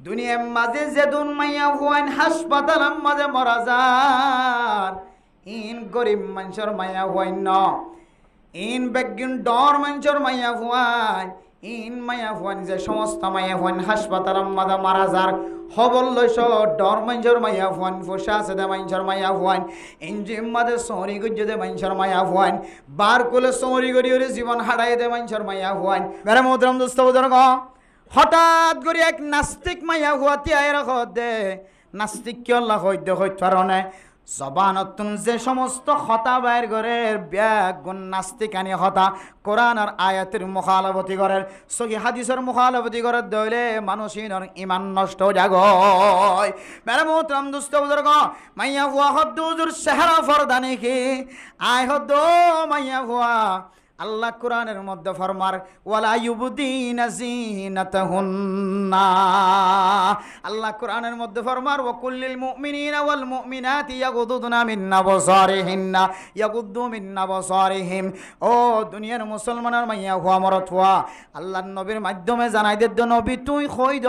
দুনিয়ার মাঝে যেদুন মাইয়া হুয়াইন হাসপাতালের মাঝে মরা যার ইন গরিব মানুষের মাইয়া হুয়াইন ন ইন বেগিন ডর মানুষের মাইয়া হুয়াইন ইন মাইয়া হুয়াইন যে সমস্ত মাইয়া হুয়াইন হাসপাতালের মাঝে মারা যার খবর লইছ ডর মানুষের মাইয়া হুয়াইন ফসা আছে দে মানুষের মাইয়া হুয়াইন ইঞ্জিম মাঝে সরি গুজে দে মানুষের মাইয়া হুয়াইন বার কোলে সরি গড়ি জীবন হারাই দে মানুষের মাইয়া হুয়াইন বেড়ে মোদরম দোস্ত বুজুর্গ হঠাৎ করে এক নাস্তিক মাইয়া হুয়াতি আয় দে নাস্তিক কি আল্লাহ হইতে হইতে পারে জবানতুন যে সমস্ত হতা বাইর করে ব্যাগ গুণ নাস্তিক আনি হতা কোরআন আর আয়াতের মুখালাফতি করে সহি হাদিসের মুখালাফতি করে দইলে মানুষের ইমান নষ্ট জাগয় মেরা মোহতরম দুস্থ বুজুর্গ মাইয়া হুয়া হদ্দ হুজুর চেহারা ফরদানি কি আয় হদ্দ মাইয়া হুয়া আল্লাহ কোরআনের মধ্যে ফরমার ওয়ালা ইউবদিনা জিনাতাহুন্না আল্লাহ কোরআনের মধ্যে ফরমার ওয়া কুল্লিল মুমিনিনা ওয়াল মুমিনাতি ইয়াগুদুনা মিন আবসারিহিন্না ইয়াগুদ্দু মিন আবসারিহিম ও দুনিয়ার মুসলমানের মাইয়া হুয়া মরত হুয়া আল্লাহর নবীর মাধ্যমে জানাই দে নবী তুই কই দ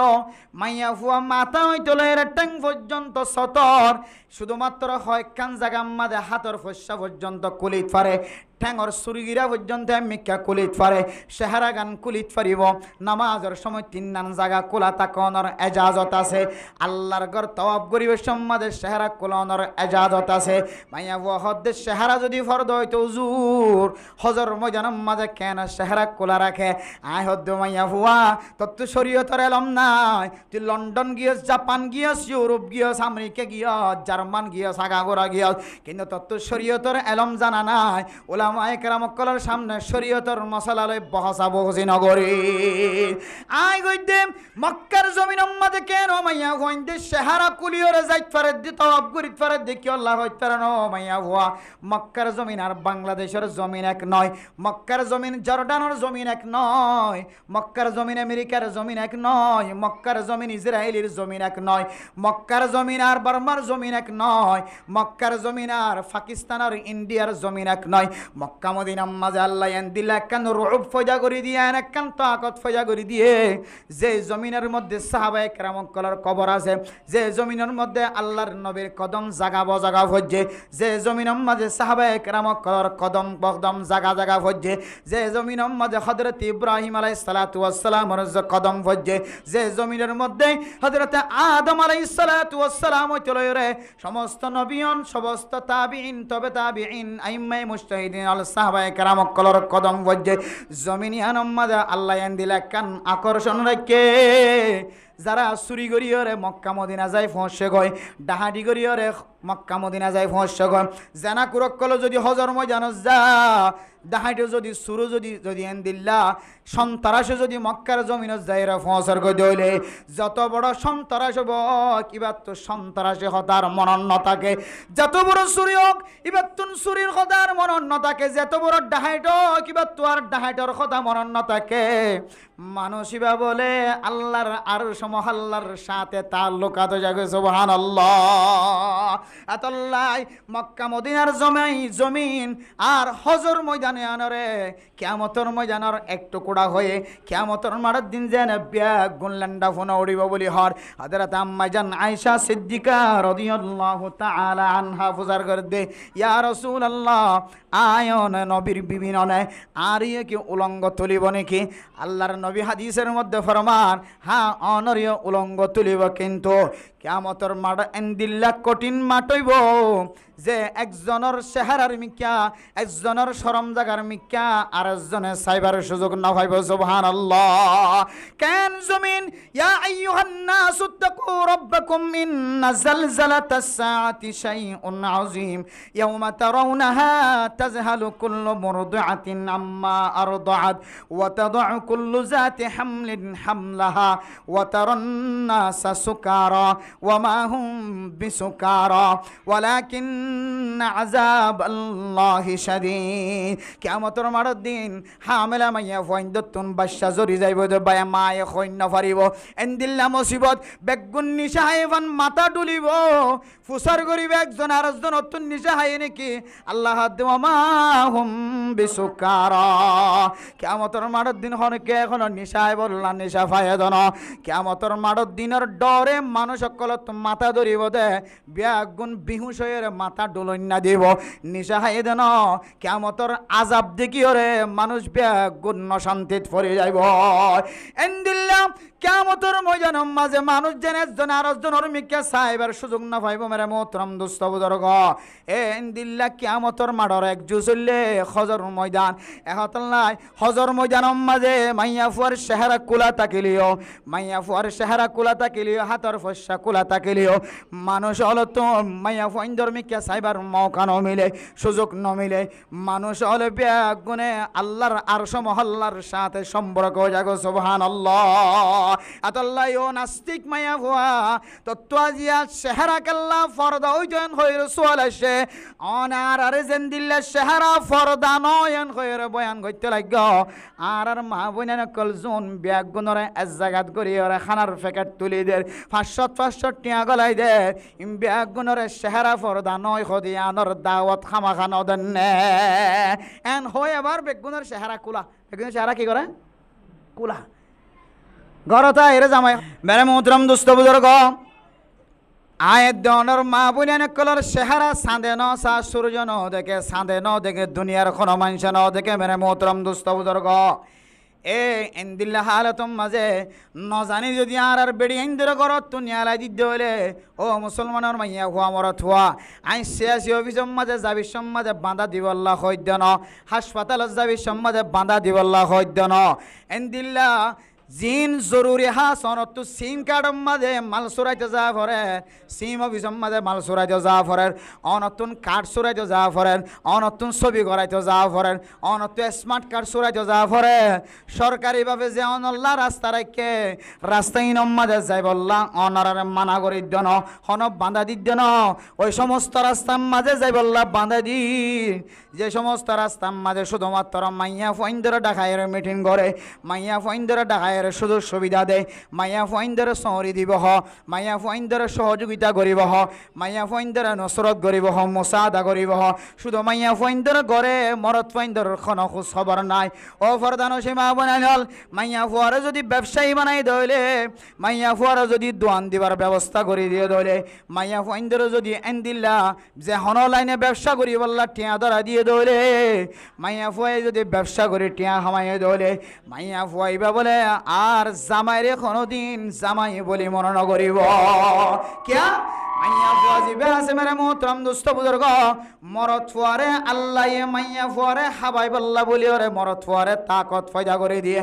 মাইয়া হুয়া মাথা হইতে লয়ের ট্যাং পর্যন্ত সতর শুধুমাত্র হয় কান জায়গা মাঝে হাতর ফসা পর্যন্ত কুলিত পারে ঠ্যাঙর সুরিগিরা পর্যন্ত মিক্কা কুলিত পারে চেহারা গান কুলিত পারিব নামাজের সময় 3 নান জায়গা কোলা তাকনের এজাজত আছে আল্লাহর ঘর তওয়াব করিবে সম্মাদের চেহারা কোলানোর এজাজত আছে মাইয়া হুয়া হদ্দের চেহারা যদি ফরদ হইতো হুজুর হজর ময়দানের মাঝে কেন চেহারা কোলা রাখে আয় হদ্দ মাইয়া হুয়া তোর তো শরীয়তের এলম নাই তুই লন্ডন গিয়েছ জাপান গিয়েছ ইউরোপ গিয়েছ আমেরিকা গিয়েছ জার্মান গিয়েছ আগাগোড়া গিয়েছ কিন্তু তোর তো শরীয়তের এলম জানা নাই ওলামায়ে কেরামকলের সামনে শরীয়তের মশালালয় বহসা বহসি নগরী আই গইতে মক্কার জমিনের মাঝে কেন মাইয়া হইতে চেহারা কুলিয়রে যাইত পারে দিত অবগরিত পারে দেখি আল্লাহ হইতে পারে ন মাইয়া হুয়া মক্কার জমিন আর বাংলাদেশের জমিন এক নয় মক্কার জমিন জর্ডানের জমিন এক নয় মক্কার জমিন আমেরিকার জমিন এক নয় মক্কার জমিন ইসরায়েলের জমিন এক নয় মক্কার জমিন আর বার্মার জমিন এক নয় মক্কার জমিন আর পাকিস্তান আর ইন্ডিয়ার জমিন এক নয় মক্কা মদিনার মাঝে আল্লাহ দিলা একখান রূপ ফয়দা করে দিয়ে একখান তাকত ফয়দা করে দিয়ে যে জমিনের মধ্যে সাহাবায়ে কেরামকলের কবর আছে যে জমিনের মধ্যে আল্লাহর নবীর কদম জাগা বজাগা হচ্ছে যে জমিনের মাঝে সাহাবায়ে কেরামকলের কদম বকদম জাগা জাগা হচ্ছে যে জমিনের মাঝে হযরত ইব্রাহিম আলাইহিস সালাতু ওয়াস সালামের কদম হচ্ছে যে জমিনের মধ্যে হযরত আদম আলাইহিস সালাতু ওয়াস সালাম চলে সমস্ত নবিয়ন সমস্ত তাবিঈন তবে তাবিঈন আইম্মায়ে মুজতাহিদিন আল সাহাবায়ে কেরামকলের কদম হচ্ছে জমিনিয়ানের মাঝে আল্লাহ দিলা কান আকর্ষণ রাখে যারা চুরি করিয়রে মক্কা মদিনা যায় ফসে গয় ডাহাডি করিয়রে মক্কা মদিনা যায় ফসে গয় জানা কুরকলে যদি হজর ময়দান যা ডাহাইটে যদি সুরু যদি দিল্লা সন্তারাসে যদি মক্কার জমিনত যাইরা ফসর গই দইলে যত বড় সন্তারাস হব কিবা তো সন্তারাসে হতার মনন থাকে যত বড় চুরি হোক ইবার তুন চুরির হতার মনন থাকে যত বড় ডাহাইট কিবা তো আর ডাহাইটর কথা মনন থাকে মানুষিবা বলে আল্লাহর আরশ মহল্লার সাথে তাল্লুকাত জাগে সুবহানাল্লাহ আতাল্লাই মক্কা মদিনার জমিন আর হজর ময়দানে আনরে কিয়ামতের ময়দানের একটু কোড়া হয়ে কিয়ামতের মারার দিন যেন ব্যাগ গুনলান্ডা ফোনা উড়িব বলি হর হযরত আম্মা জান আয়েশা সিদ্দিকা রাদিয়াল্লাহু তাআলা আনহা ফুজার করে দে ইয়া রাসূলুল্লাহ আয়ন নবীর বিবিন নয় আর কি উলঙ্গ তুলিব নাকি আল্লাহর নবী হাদিসের মধ্যে ফরমান হ্যাঁ অনরীয় উলঙ্গ তুলিব কিন্তু কিয়ামতের মাঠ এন্দিল্লা কঠিন মাটইব যে একজনের চেহারার মিক্কা একজনের শরম জাগার মিক্কা আর একজনের সাইবার সুযোগ না পাইব সুবহানাল্লাহ কেন জমিন ইয়া আইয়ুহান নাস তাকু রাব্বাকুম ইন্না জালজালাতাস সাআতি শাইউন আযীম ইয়াওমা তারাউনাহা তাযহালু কুল্লু মুরদিআতিন আম্মা আরদাআত ওয়া তাদউ কুল্লু যাতি হামলিন হামলাহা ওয়া তারান নাসা সুকারা ওয়া মা হুম বিসুকারা ওয়ালাকিন্না আযাবাল্লাহি শাদীদ। কিয়ামতের মাঠের দিন হামেলা মাইয়া ফাইন্দতুন বাদশা জরি যাইব বায়া মায়ে খৈন্য ফারিব এন্দিল্লা মুসিবত বেগুন নিশা হাইফান মাথা ডুলিব ফুসার করিব একজন আর একজন অতুন নিশা হাই নাকি আল্লাহ ওয়া হুম বিসুকারা। কিয়ামতের মাঠের দিন হনকে এখন নিশায় বললা নিশা ফায়দন। কিয়ামতের মাঠের দিনের ডরে মানুষ সকল মাথা ধরিব দে বেগুন বিহুশ হয়ে মাথা ডুলন্যা দিব নিশা হাই দেন। কিয়ামতের আযাব দেখি ওরে মানুষ বেগুন শান্তিত পড়ে যাইব এন্দিল্লা। কিয়ামতের ময়দানের মাঝে মানুষ যেন একজন আর একজনের মিকে চাইবার সুযোগ না পাইব মেরে মোহতরম দোস্ত বুজুর্গ। এন্দিল্লা কিয়ামতের মাঠর এক জুসুল্লে হজর ময়দান এহতল্লাই হজর ময়দানের মাঝে মাইয়া ফুয়ার চেহারা কুলা তাকিলিও মাইয়া ফুয়ার চেহারা কুলা তাকিলিও হাতর ফসা কুলা তাকিলিও মানুষ হলো তো মাইয়া ফুয়াইন্দর মিকে চাইবার মৌকা নমিলে সুযোগ নমিলে মানুষ হলে বেগুনে আল্লাহর আরশ মহল্লার সাথে সম্পর্ক জাগো সুবহানাল্লাহ। আতাল্লাহ ও নাস্তিক মাইয়া ফুয়া তত্ত্বাজিয়া চেহারা কাল্লা ফরদা ওইজন হইর সোয়াল আসে অনার আরে জেন্দিল্লা চেহারা ফরদা নয়ন হইর বয়ান করতে লাগ আর আর মা বোনের কল জোন বেগুনের এক জায়গাত করি ওরা খানার প্যাকেট তুলি দের 500 টিয়া গলাই দে বেগুনের চেহারা ফরদা নয় খদি আনর দাওয়াত খামা খানো দেন এন হয় আবার বেগুনের চেহারা কুলা বেগুনের চেহারা কি করে কুলা ঘরতা এরে জামাই মেরে মোহতরম দোস্ত বুজুর্গ আয়ের দনের মা বুনিয়ান কলর চেহারা চাঁদে ন চা সূর্য ন দেখে চাঁদে ন দেখে দুনিয়ার কোনো মানুষ ন দেখে মেরে মোহতরম দোস্ত বুজুর্গ। এ এন্দিল্লা হালতম মাঝে নজানি যদি আর বেড়ি ইন্দির ঘরত তুনিয়ালাই দিতে হলে ও মুসলমানের মাইয়া হুয়া মরত হুয়া আই সিয়াসি অফিসের মাঝে যাবি সমাজে বাঁধা দিবল্লা হইদ্য ন হাসপাতালত যাবি সমাজে বাঁধা দিবল্লা হইদ্য ন এন্দিল্লা জিন জরুরি হাসনত সিম কার্ডের মাঝে মাল চুরাইতে যা পরে সিম অফিসের মাঝে মাল চুরাইতে যা পরে অনতুন কার্ড চুরাইতে যা পরে অনতুন ছবি করাইতে যা পরে অনতুন স্মার্ট কার্ড চুরাইতে যা পরে সরকারিভাবে যে অনল্লা রাস্তা রাখে রাস্তাইনের মাঝে যাই বললা অনারারে মানা করি দেন হন বাঁধা দি দেন ওই সমস্ত রাস্তার মাঝে যাই বললা বাঁধা দি যে সমস্ত রাস্তার মাঝে শুধুমাত্র মাইয়া ফইন্দরে ডাকায়ের মিটিং করে মাইয়া ফইন্দরে ডাকায়ের সুযোগ সুবিধা দেয় মাইয়া ফইন্দরে সহরি দিব হ মাইয়া ফইন্দরে সহযোগিতা করিব হ মাইয়া ফইন্দরে নসরত করিব হ মোসাদা করিব হ শুধু মাইয়া ফইন্দরে গড়ে মরত ফইন্দর কোনো খোঁজ খবর নাই ও ফরদানো সীমা বানাই হল মাইয়া ফুয়ারে যদি ব্যবসায়ী বানাই দইলে মাইয়া ফুয়ারে যদি দোয়ান দিবার ব্যবস্থা করে দিয়ে দইলে মাইয়া ফইন্দরে যদি এন্দিল্লা যে হন লাইনে ব্যবসা করি বললা টিয়া ধরা দিয়ে দইলে মাইয়া ফুয়াই যদি ব্যবসা করে টিয়া হামাইয়ে দইলে মাইয়া ফুয়াইবা বলে আর জামাইরে কোনোদিন জামাই বলি মনে নকরিব কিয়া মাইয়া ফুয়া জিবে আছে মেরে মোহতরম দোস্ত বুজুর্গ মরত ফুয়ারে আল্লাহ মাইয়া ফুয়ারে হাবাই বল্লা বলি ওরে মরত ফুয়ারে তাকত ফয়দা করে দিয়ে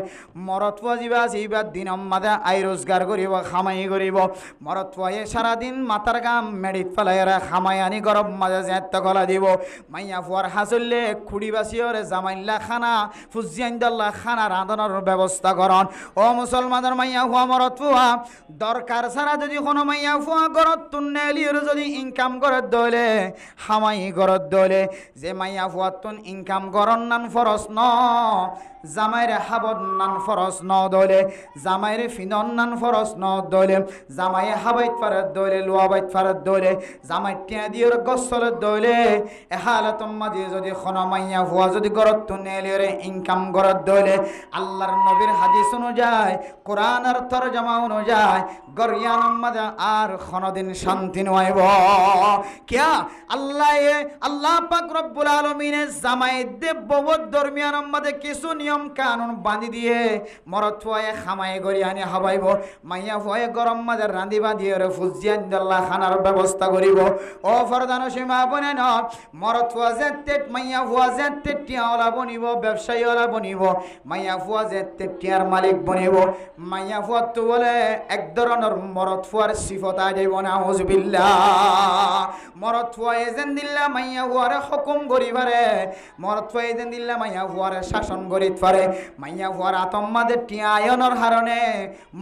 মরত ফুয়া জিবে আছে ইবার দিন মাদে আই রোজগার করিব খামাই করিব মরত ফুয়ায়ে সারাদিন মাথার গাম মেডিত ফেলাই খামাই আনি গরম মাঝে যেত গলা দিব মাইয়া ফুয়ার হাসুল্লে খুড়ি বাসি ওরে জামাইল্লা খানা ফুজিয়াইন্দাল্লা খানা রাঁধনের ব্যবস্থা করন ও মুসলমানের মাইয়া ফুয়া মরত ফুয়া দরকার ছাড়া যদি কোনো মাইয়া ফুয়া গরত তুন্নে যদি ইনকাম করত দলে হামাই করত দলে যে মাইয়া ফুয়াতুন ইনকাম করন নান ফরস ন জামাইরে হাবত নান ফরস ন দলে জামাইরে ফিনন নান ফরস ন দলে জামাইয়ে হাবাইত ফারত দলে লুয়াবাইত ফারত দলে জামাই টিয়া দিয়ে গছলত দলে এ হালাতম মাঝে যদি কোনো মাইয়া ফুয়া যদি গরত তুনে রে ইনকাম করত দলে আল্লাহর নবীর হাদিস অনুযায়ী কোরআনের তরজমা অনুযায়ী গরিয়ানম মাঝে আর কোনদিন শান্তি নয়ব কিয়া আল্লাহ পাক রব্বুল আলামিনের জামাই দেববত দরমিয়ানম মাঝে কিছু নিয়ম কানুন বাঁধি দিয়ে মরত ফুয়ায়ে খামাই গরিয়ানি হাবাইব মাইয়া ফুয়ায়ে গরম মাঝে রাঁধি বাঁধিয়ে রে ফুজিয়ান দাল্লা খানার ব্যবস্থা করিব ও ফরদানো সীমা বনে ন মরত ফুয়া যেতে মাইয়া ফুয়া যেতে টিয়াওয়ালা বনিব ব্যবসায়ীওয়ালা বনিব মাইয়া ফুয়া যেতে টিয়ার মালিক বনিব মাইয়া ফুয়া তো বলে এক ধরনের মরত ফুয়ার সিফত আ যাইব না হুজবিল্লাহ মরত ফুয়া এজেন দিল্লা মাইয়া ফুয়ারে হুকুম করিবারে মরত ফুয়া এজেন দিল্লা মাইয়া ফুয়ারে শাসন করি পারে মাইয়া ফুয়ার আতম্মাদের টিয়ায়নের হারণে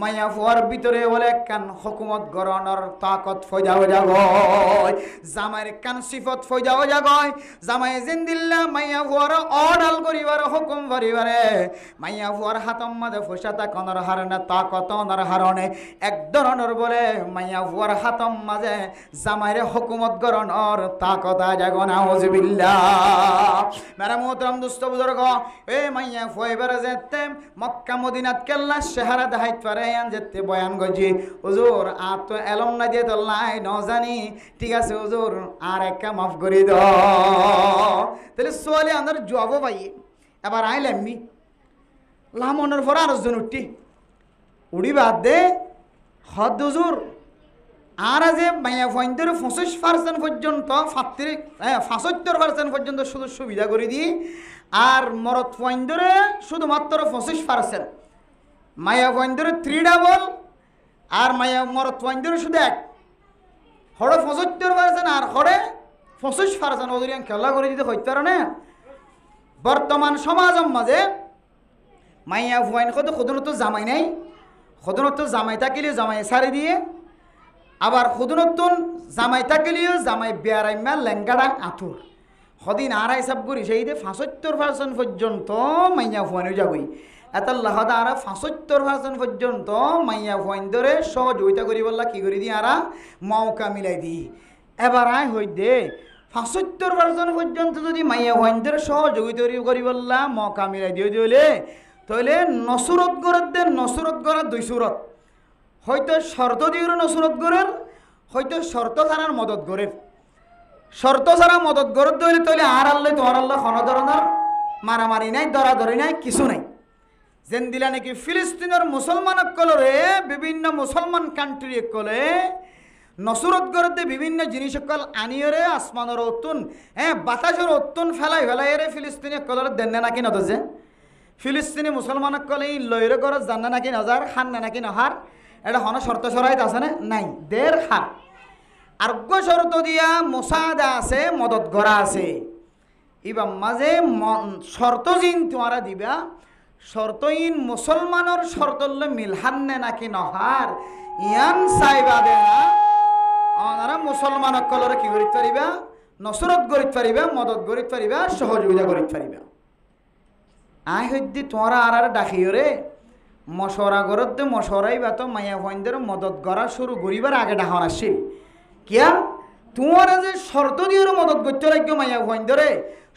মাইয়া ফুয়ার ভিতরে বলে কান হুকুমত গরণর তাকত ফয়দাও জাগয় জামাইয়ের কান সিফত ফয়দাও জাগয় জামাই জিন্দিল্লা মাইয়া ফুয়ার অডাল করিবার হুকুম করিবারে মাইয়া ফুয়ার হাতম্মাদে ফুসাতা কনর হারণে তাকত অনর হারণে এক ধরনের বলে মাইয়া ফুয়ার হাতম মাঝে জামাইরে হুকুমত গরণর তাকত জাগো নাউজুবিল্লাহ মেরা মোহতরম দোস্ত বুজুর্গ এ মাইয়া ফুয়াইবার যেতে মক্কা মদিনাত কেল্লা শহরে দেখাইত পারে যেতে বয়ান গজি হুজুর আর তো এলম না দিয়ে তো লাই ন জানি ঠিক আছে হুজুর আর একটা মাফ করে দাও তাহলে সোয়ালে আমাদের জবাব পাই এবার আইলাম মি লামনের পর আর জন উঠি উড়ি বাদ দে হদ হুজুর আর যে মাইয়া ফয়েন্দের 25% পর্যন্ত 75% পর্যন্ত শুধু সুবিধা করে দিই আর মরদ ফয়েন্দের শুধুমাত্র 25% মাইয়া ফয়েন্দের 3 ডাবল আর মাইয়া মরদ ফয়েন্দের শুধু এক হড়ে 75% আর হড়ে 25% ওদের খেলা করে দিতে হইতে পারে না বর্তমান সমাজের মাঝে মাইয়া ফয়েন কত খুদনত জামাই নাই খুদনত জামাই থাকিলে জামাই সারি দিয়ে আবার খুদনতুন জামাই থাকিলেও জামাই বেড়াইমা লেঙ্গাডাং আঁতুর সদিন আর হিসাব করি সেই দিয়ে 75% পর্যন্ত মাইয়া ফুয়ানো যাবই এত লাহদা আর 75% পর্যন্ত মাইয়া ফুয়ান ধরে সহযোগিতা করি বললা কি করে দিই আর মৌকা মিলাই দিই এবার আয় হই দে 75% পর্যন্ত যদি মাইয়া ফুয়ান ধরে সহযোগিতা করি বললা মৌকা মিলাই দিয়ে দিলে তাহলে নসুরত গড়ের দে নসুরত গড়ার 2 সুরত হয়তো শর্ত দিয়ে নসুরত গড়ের হয়তো শর্ত ছাড়ার মদত গড়ের শর্ত ছাড়া মদত গড়ত ধরলে তাহলে আর আল্লাহ তোমার আল্লাহ কোনো ধরনের মারামারি নাই দরাদরি নাই কিছু নাই যেন দিলা নাকি ফিলিস্তিনের মুসলমান কলরে বিভিন্ন মুসলমান কান্ট্রি কলে নসুরত গড়তে বিভিন্ন জিনিস কল আনিয়রে আসমানের অতুন বাতাসের অতুন ফেলাই ফেলাই রে ফিলিস্তিনি কলরে দেন নাকি নদছে ফিলিস্তিনি মুসলমান কলে এই লয়রে গড়ত জানে নাকি নজার খান নাকি নহার এটা হন শর্ত সরাইত আছে না নাই দের হার আরোগ্য শর্ত দিয়া মোসাদা আছে মদত গড়া আছে এবার মাঝে শর্ত জিন তোমারা দিবা শর্তইন মুসলমানের শর্তলে মিলহান্নে নাকি নহার ইয়ান চাইবা দে না ওনারা মুসলমান কলরে কি করিতে পারিবা নসরত গড়িতে পারিবা মদত গড়িতে পারিবা সহযোগিতা করিতে পারিবা আই হইদি তোমরা আর ডাকিও রে মশরা গড়ত দে মশরাই বা তো মাইয়া ফয়েন্দের মদত গড়া শুরু করিবার আগে ডাহন আসে কিয়া তোমারা যে শর্ত দিয়ে মদত করতে লাগবে মাইয়া ফয়েন্দরে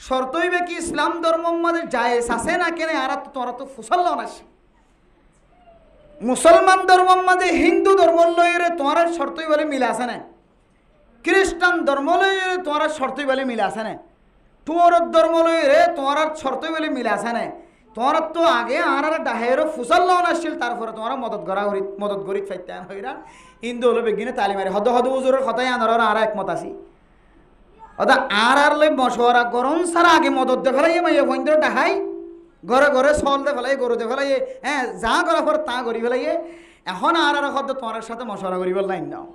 শর্ত হইবে কি ইসলাম ধর্ম মাঝে জায়েজ আছে না কেন আর তোরা তো ফুসল্লা আসে মুসলমান ধর্ম মাঝে হিন্দু ধর্ম লইরে তোমার শর্তই বলে মিল আছে না খ্রিস্টান ধর্ম লইরে তোমার শর্তই বলে মিল আছে না তোর ধর্ম লইরে তোমার শর্তই বলে মিল আছে না তোমার তো আগে আর ডাহেরও ফুসল্লা আসছিল তারপরে তোমার মদত গরিত ফাইতে হইরা হিন্দু হলো বেগিনে তালি মারি হদ হদ উজুরের কথাই আনার আর একমত আছি অর্থাৎ আর লই মশওয়ারা গরম সারা আগে মদত দে ফেলাই মাইয়া ফইন্দ্র ডাহাই ঘরে ঘরে চল দে ফেলাই গরু দে ফেলাই যা করা পর তা করি ফেলাই এখন আর হদ তোমার সাথে মশওয়ারা করিবার লাইন নাও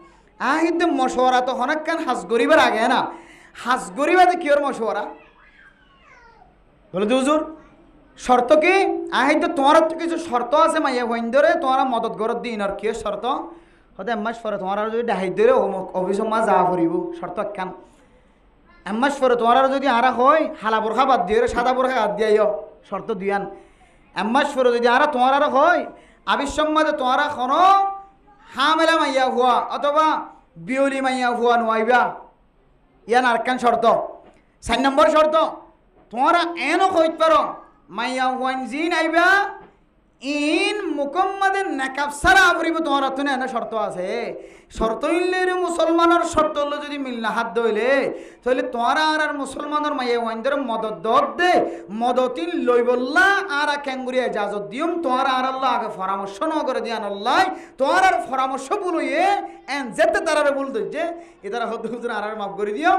কিন্তু মশওয়ারা তো অনেকক্ষণ হাজ করিবার আগে না হাজ করিবাতে কিয়র মশওয়ারা বলে হুজুর শর্ত কি তো তোমার তো কিছু শর্ত আছে মাইয়া ফইন্দ্রে তোমার মদত গরত দিন আর কি শর্ত হতে এমাস পরে তোমার যদি ডাহাই ধরে অফিস মা যা ফুরিব শর্ত একখান এমাস পরে তোমার যদি আর হয় হালা বোরখা বাদ দিয়ে সাদা বোরখা বাদ দিয়ে শর্ত দিয়ান এমাস পরে যদি আর তোমার আর হয় আবিসম্মাদে তোমার কোনো হামেলা মাইয়া হুয়া অথবা বিউলি মাইয়া হুয়া নোয়াইবা ইয়ান আরকান শর্ত 4 নম্বর শর্ত তোমরা এনও কইতে পারো মাইয়া হুয়ান জিন আইবা ইন মুকম্মদের নাকাব সারা আবরিব তোমার তো না শর্ত আছে শর্ত হইলে মুসলমানের শর্ত হলো যদি মিল না হাত ধইলে তাহলে তোরা আর মুসলমানের মাইয়া ওয়াইন্দের মদত দত দে মদতিন লই বললা আর ক্যাঙ্গুরি ইজাজত দিউম তোরা আর আল্লাহ আগে পরামর্শ ন করে দিয়ান আল্লাহ তোর আর পরামর্শ বলইয়ে এন যেতে তারারে বল দইছে এটারা হদ হুজুর আর মাফ করে দিও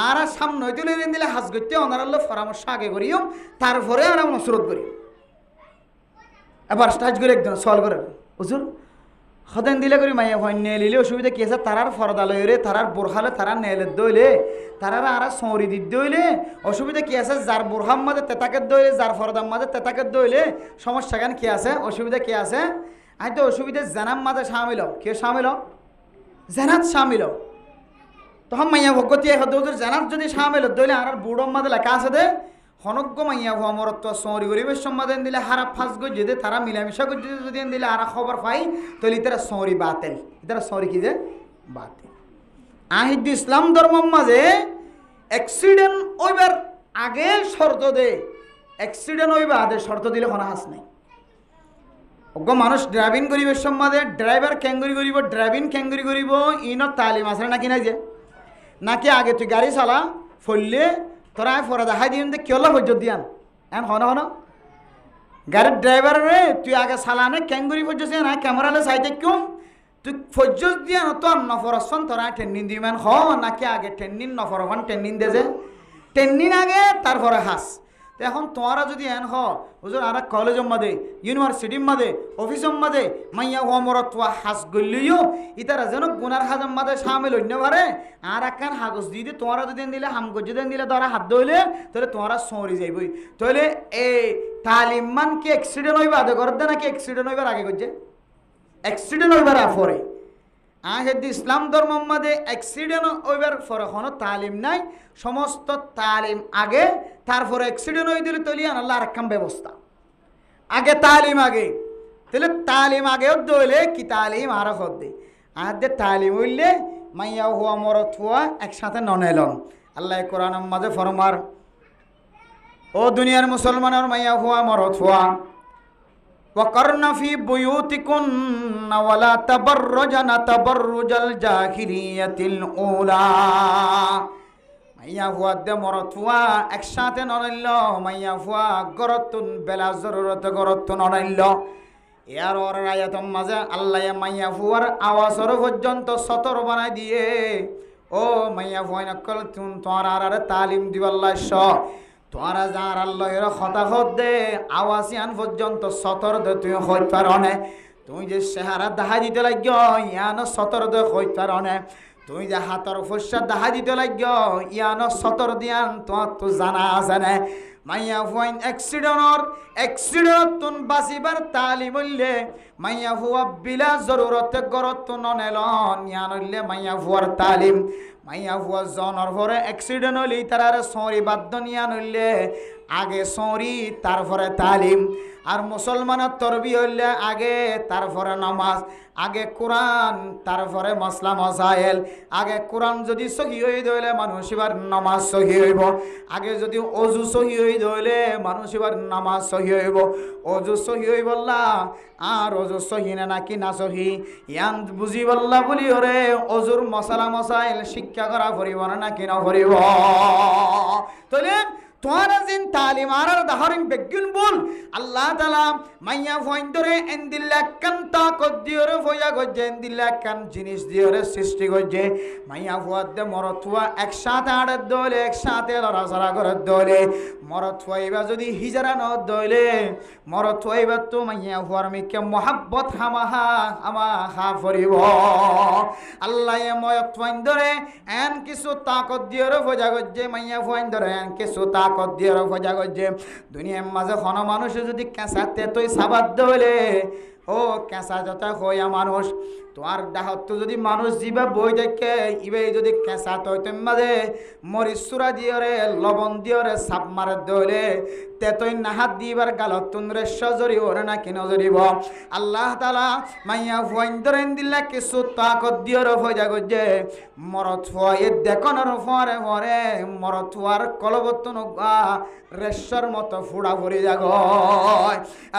আর সামনে হইতে দিলে হাজ করতে ওনার আল্লাহ পরামর্শ আগে করিও তারপরে আর নসরত করি এবার স্টাজ করে একজন সওয়াল করে হুজুর সদেন দিলে করে মাইয়া ভয় নেলিলে অসুবিধা কি আছে তারার ফরদা লইরে তারার বোরখালে তারা নেলের দইলে তারার আর সৌরি দিত দইলে অসুবিধা কি আছে যার বোরহাম মাঝে তেতাকের দইলে যার ফরদার মাঝে তেতাকের দইলে সমস্যা গান কি আছে অসুবিধা কি আছে আই তো অসুবিধা জানাম মাঝে সামিল কেউ সামিল জানাত সামিল তখন মাইয়া ভগতি হদুর জানাত যদি সামিল দইলে আর বুড়ম মাঝে লেখা আছে দে হনজ্ঞ মাইয়া ভুয়া মরত্ব সৌরি গরিবের সম্মাদেন দিলে হারা ফাঁস গজ্জে দে তারা মিলামিশা গজ্জে যদি দিলে আর খবর পাই তাহলে ইতারা সৌরি বাতেল ইতারা সৌরি কি যে বাতেল আহিদ ইসলাম ধর্মর মাঝে অ্যাক্সিডেন্ট ওইবার আগে শর্ত দে অ্যাক্সিডেন্ট ওইবার আগে শর্ত দিলে কোনো হাস নাই অজ্ঞ মানুষ ড্রাইভিং করিবের সম্মাদে ড্রাইভার ক্যাঙ্গুরি করিব ড্রাইভিং ক্যাঙ্গুরি করিব ইনত তালিম আছে নাকি নাই যে নাকি আগে তুই গাড়ি চালা ফললে তোরা ফরা দেখাই দিন যে কেলা ফজ্জত দিয়ান এন হন হন গাড়ির ড্রাইভার রে তুই আগে চালানে ক্যাঙ্গুরি ফজ্জছে না ক্যামেরালে চাইতে কিউম তুই ফজ্জত দিয়ান তোর নফরসন তোরা টেন্নিন দিবেন হ নাকি আগে টেন্নিন নফরখন টেন্নিন দে যে টেন্নিন আগে তারপরে হাস তো এখন তোরা যদি এন হ হুজুর আর কলেজের মাঝে ইউনিভার্সিটির মাঝে অফিসের মাঝে মাইয়া হমরত হাস গলিও ইতারা যেন গুনার হাজম মাঝে সামিল হইতে পারে আর একখান হাগজ দিয়ে তোরা যদি দিলে হাম গজ্জি দেন দিলে তোরা হাত ধইলে তাহলে তোরা সরি যাইবই তাহলে এই তালিম মান কি অ্যাক্সিডেন্ট হইবা আদে করতে নাকি অ্যাক্সিডেন্ট হইবার আগে করছে অ্যাক্সিডেন্ট হইবার পরে আহেদ ইসলাম ধর্মের মধ্যে অ্যাক্সিডেন্ট হইবার পরে কোনো তালিম নাই সমস্ত তালিম আগে তারপরে অ্যাক্সিডেন্ট হয়ে দিলে তলিয়ান আল্লাহ আর একখান ব্যবস্থা আগে তালিম আগে তাহলে তালিম আগেও দইলে কি তালিম আর হদ্দে আহাদে তালিম হইলে মাইয়া হুয়া মরত হুয়া একসাথে ননেলন আল্লাহ কোরআনের মাঝে ফরমার ও দুনিয়ার মুসলমানের মাইয়া হুয়া মরত হুয়া وقرن في بيوتكن ولا تبرجن تبرج الجاهلية الأولى মাইয়া হুয়া দে মরতুয়া একসাথে নড়াইল মাইয়া হুয়া গরতুন বেলা জরুরত গরতুন নড়াইল ইয়ার ওর আয়াতম মাঝে আল্লাহ মাইয়া হুয়ার আওয়াজর পর্যন্ত সতর বানাই দিয়ে ও মাইয়া হুয়া নকল তুন তোমার আর তালিম দিবাল্লাহ তোরা যার আল্লাহর কথা দে আওয়াসিয়ান পর্যন্ত সতর দে তুই হইতে পারো না তুই যে চেহারা দেখা দিতে লাগ ইয়ান সতর দে হইতে পারো না তুই যে হাতর ফসা দেখা দিতে লাগ ইয়ান সতর দিয়ান তোমার তো জানা আছে না মাইয়া ফুয়াইন অ্যাক্সিডেন্ট তুন বাঁচিবার তালিম হইলে মাইয়া ফুয়া বিলা জরুরতে গরত ননেলন ইয়ান হইলে মাইয়া ফুয়ার তালিম মাইয়া ফুয়া জনের পরে অ্যাক্সিডেন্ট হইলে তার সরি বাদ্য নিয়ান হইলে আগে সরি তারপরে তালিম আর মুসলমানের তরবি হইলে আগে তারপরে নামাজ আগে কোরআন তারপরে মসলা মসাইল আগে কোরআন যদি সহি হয়ে দইলে মানুষ এবার নামাজ সহি হইব আগে যদি অজু সহি হয়ে দইলে মানুষ এবার নামাজ সহি হইব অজু সহি হই বললা আর অজু সহি না নাকি না সহি ইয়ান বুঝি বললা বলি ওরে অজুর মশলা মসাইল শিক্ষা করা পড়িব না নাকি না পড়িব তাহলে তোরা জিন তালিম আর দাহরিন বেগুন বল আল্লাহ তাআলা মাইয়া ফয়ন্দরে এন্দিল্লা কান তাকত দিওরে ফয়া গজে এন্দিল্লা কান জিনিস দিওরে সৃষ্টি গজে মাইয়া ফুয়াদে মরতুয়া একসাথে আড় দলে একসাথে লড়াছড়া করে দলে মরতুয়াইবা যদি হিজরা ন দলে মরতুয়াইবা তো মাইয়া ফুয়ার মিকে মোহাব্বত হামাহা ফরিব আল্লাহ ময়ত ফয়ন্দরে এন কিছু তাকত দিওরে ফয়া গজে মাইয়া ফয়ন্দরে এন কিছু তাকত দিয়ে ফজা করছে দুনিয়ার মাঝে কোন মানুষ যদি কেঁচাতে তুই সাবাদ হইলে ও কেঁচা যত হইয়া মানুষ তোমার ডাহত যদি মানুষ জিবা বই দেখে ইবে যদি কেঁচা তৈতম মাঝে মরিচুরা দিয়রে লবণ দিয়রে সাপ মারে দইলে তেতই নাহাত দিবার গালত তুনরে সজরিব না কি নজরিব আল্লাহ তাআলা মাইয়া ফুয়াইন্দরেন দিলা কিছু তাকত দিয়রে ফজা করছে মরত ফুয়াই দেখনের ফরে ফরে মরত ফুয়ার কলবতন রেশ্বর মতো ফুড়া ভরি যাগ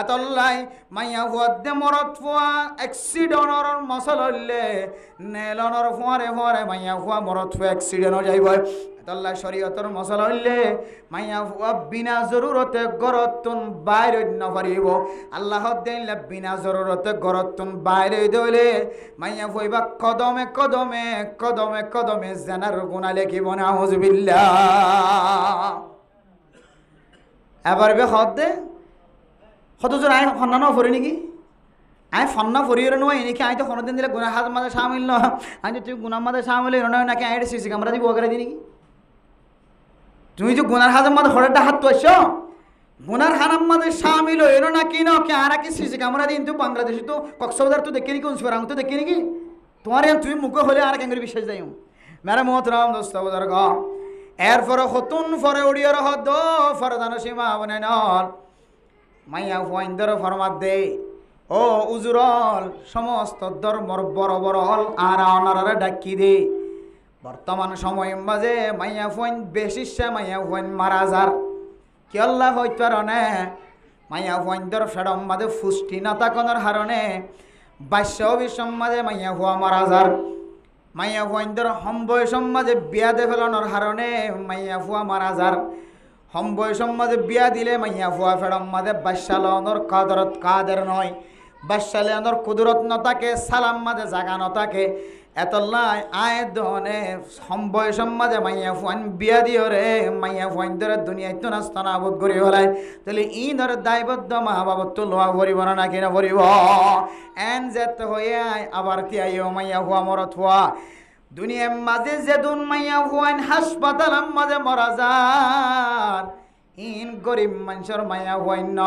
এতলাই মাইয়া ফুয়াদ মরত ফুয়া অ্যাক্সিডেন্টর মশল হইলে নেলনের ফরে ফরে মাইয়া ফুয়া মরত ফুয়া অ্যাক্সিডেন্ট হয়ে যাইব এতলাই শরীয়তর মশল হইলে মাইয়া ফুয়া বিনা জরুরতে গরতুন বাইরে ন পারিব আল্লাহ দিলে বিনা জরুরতে গরতুন বাইরে দইলে মাইয়া ফুইবা কদমে কদমে কদমে কদমে জানার গুনাহ লেখিব না আউযুবিল্লাহ এবার বে হদ দে কতজন আই সন্ধানও পড়ে নাকি আই ফন্না ফরিয়ে নয় এনেকে আই তো কোনোদিন দিলে গুনার হাজ মাঝে সামিল ন আমি তুই গুনার মাঝে সামিল নয় নাকি আই সিসি ক্যামেরা দিব করে দিই নাকি তুমি যে গুনার হাজের মাঝে হঠাৎ হাত তো আসছো গুনার হানার মাঝে সামিল এলো নাকি ন কে আর কি সিসি ক্যামেরা দিন তুই বাংলাদেশে তো কক্সবাজার তো দেখে নাকি উনসিবার তো দেখে নাকি তোমার তুমি মুখে হলে আর কেঙ্গুরি বিশ্বাস যাই মেরা মোহতরাম দোস্ত বুজুর্গ এরপরে হতুন ফরে উড়িয়ার হদ ফরদান সীমা বনে নল মাইয়া ফুয়াইন্দর ফরমাত দে ও উজুরল সমস্ত ধর্মর বড় বড় হল আর অনারে ডাকি দে বর্তমান সময় মাঝে মাইয়া ফুয়াইন বেশি মাইয়া ফুয়াইন মারা যার কি আল্লাহ হইতে নে মাইয়া ফুয়াইন্দর ফেডম মাঝে ফুষ্টি না তাকনের হারণে বাইশ বিশ্বম মাঝে মাইয়া ফুয়া মারা যার মাইয়া ফুয়াইন্দর সম্বয়সম মাঝে বিয়া দে ফেলানোর হারণে মাইয়া ফুয়া মারা যার সম্বয়সম মাঝে বিয়া দিলে মাইয়া ফুয়া ফেডম মাঝে বাইশালনর কাদরত কাদের নয় বাইশালনর কুদরত নতাকে সালাম মাঝে জাগা নতাকে এতলাই আয় দনে সম্বয়সম মাঝে মাইয়া ফুয়ান বিয়া দিও রে মাইয়া ফুয়াইন ধরে দুনিয়ায় তো নাস্তানা বোধ করি হলাই তাহলে ই ধরে দায়বদ্ধ মা বাবা তো লোয়া ভরিব না কিনা ভরিব এন যেত হয়ে আয় আবার তিয়াইও মাইয়া ফুয়া মরত হওয়া দুনিয়ার মাঝে যে দুন মাইয়া ফুয়াইন হাসপাতাল মাঝে মরা যার ইন গরিব মানুষের মাইয়া ফুয়াইন ন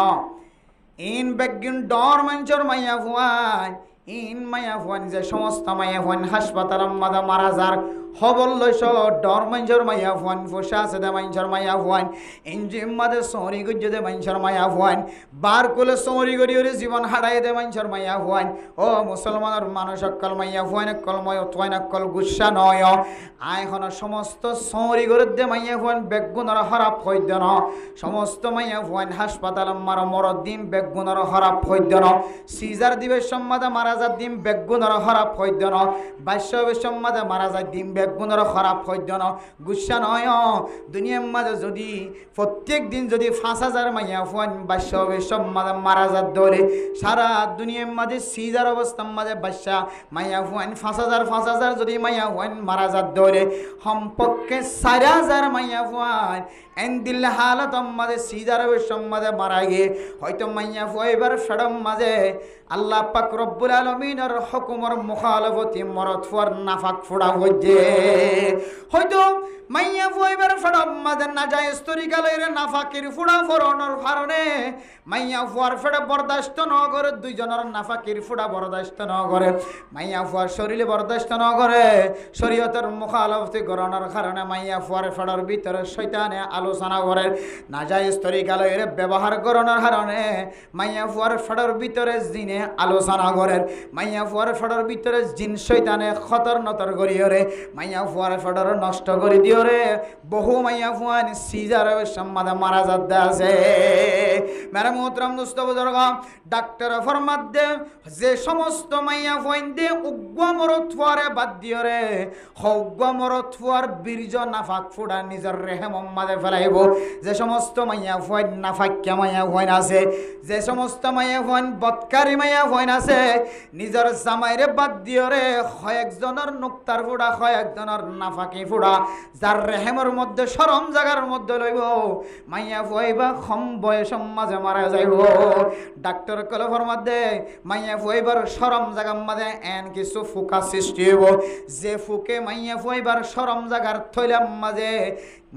ইন বেগিন ডর মানুষের মাইয়া ফুয়াইন ইন মাইয়া ফুয়াইন যে সমস্ত মাইয়া ফুয়াইন হাসপাতাল মাঝে মারা যার হবল লইস ডর মানুষের মাইয়া ফুয়াইন ফসা আছে দে মানুষের মাইয়া ফুয়াইন ইঞ্জিম মাঝে সরি গুজে দে মানুষের মাইয়া ফুয়াইন বার কোলে সরি গড়ি ওরে জীবন হারাই দে মানুষের মাইয়া ফুয়াইন ও মুসলমানের মানুষ অকল মাইয়া ফুয়াইন কলময় অথওয়াইন অকল গুসা নয় আইখন সমস্ত সরি গড়ে দে মাইয়া ফুয়াইন বেগুনের হরাপ হইদ ন সমস্ত মাইয়া ফুয়াইন হাসপাতাল মার মরদ দিন বেগুনের হরাপ হইদ ন সিজার দিবে সম্মাদে মারা যার দিন বেগুনের হরাপ হইদ ন বাইশ সম্মাদে মারা যায় দিন বেগুনের খারাপ হইদ ন গুসা নয় দুনিয়ার মাঝে যদি প্রত্যেক দিন যদি 5,000 মাইয়া ফুয়াইন বাইশ মাঝে মারা যার দৌড়ে সারা দুনিয়ার মাঝে সিজার অবস্থার মাঝে বাদশা মাইয়া ফুয়াইন 5,000 যদি মাইয়া ফুয়াইন মারা যার দৌড়ে সম্পর্কে 4,000 মাইয়া ফুয়াইন এন্দিল হালত মাঝে সিজার মাঝে মারা গিয়ে হয়তো মাইয়া ফুয়াইবার ফেডম মাঝে আল্লাহ পাক রব্বুল আলামিনের হুকুমের মুখালাফতি মরদ ফুয়ার নাফাক ফুড়া হইছে হয়তো মাইয়া ফুয়াইবার ফেডম মাঝে নাজায়েজ তরিকালের নাফাকির ফুড়া ফরনের কারণে মাইয়া ফুয়ার ফেডে বরদাস্ত ন করে দুইজনের নাফাকির ফুড়া বরদাস্ত ন করে মাইয়া ফুয়ার শরীরে বরদাস্ত ন করে শরীয়তের মুখালাফতি করানোর কারণে মাইয়া ফুয়ার ফেডার ভিতরে শয়তানে আলোচনা করে নাজায়েজ তরিকালের ব্যবহার করানোর কারণে মাইয়া ফুয়ার ফেডার ভিতরে জিনে আলোচনা করে মাইয়া ফুয়ার ফেডার ভিতরে জিন শয়তানে খতর নতর করিও রে মাইয়া ফুয়ার ফেডার নষ্ট করে দিও রে বহু মাইয়া ফুয়ান সিজার সম্মাদে মারা যাচ্ছে আছে মেরা মোহতরম দোস্ত বুজুর্গ ডাক্তার ফরমাত দে যে সমস্ত মাইয়া ফুয়াইন দে উগ্র মরত ফুয়ারে বাদ দিও রে উগ্র মরত ফুয়ার বীর্য নাফাক ফুড়া নিজের রেহেম মাঝে ফেলাইব যে সমস্ত মাইয়া ফুয়াইন নাফাক্যা মাইয়া ফুয়াইন আছে যে সমস্ত মাইয়া ফুয়াইন বৎকারী মাইয়া ফুয়াইন আছে নিজের জামাইরে বাদ দিও রে কয়েকজনের নুক্তার ফুড়া কয়েকজনের নাফাকি ফুড়া যার রেহেমের মধ্যে শরম জাগার মধ্যে লইব মাইয়া ফুয়াইবা কম বয়স মাঝে মারা যাইব ডাক্তার কলে ফরমাত দে মাইয়া ফুয়াইবার শরম জাগার মাঝে এন কিছু ফুকা সৃষ্টি হইব যে ফুকে মাইয়া ফুয়াইবার শরম জাগার থইলাম মাঝে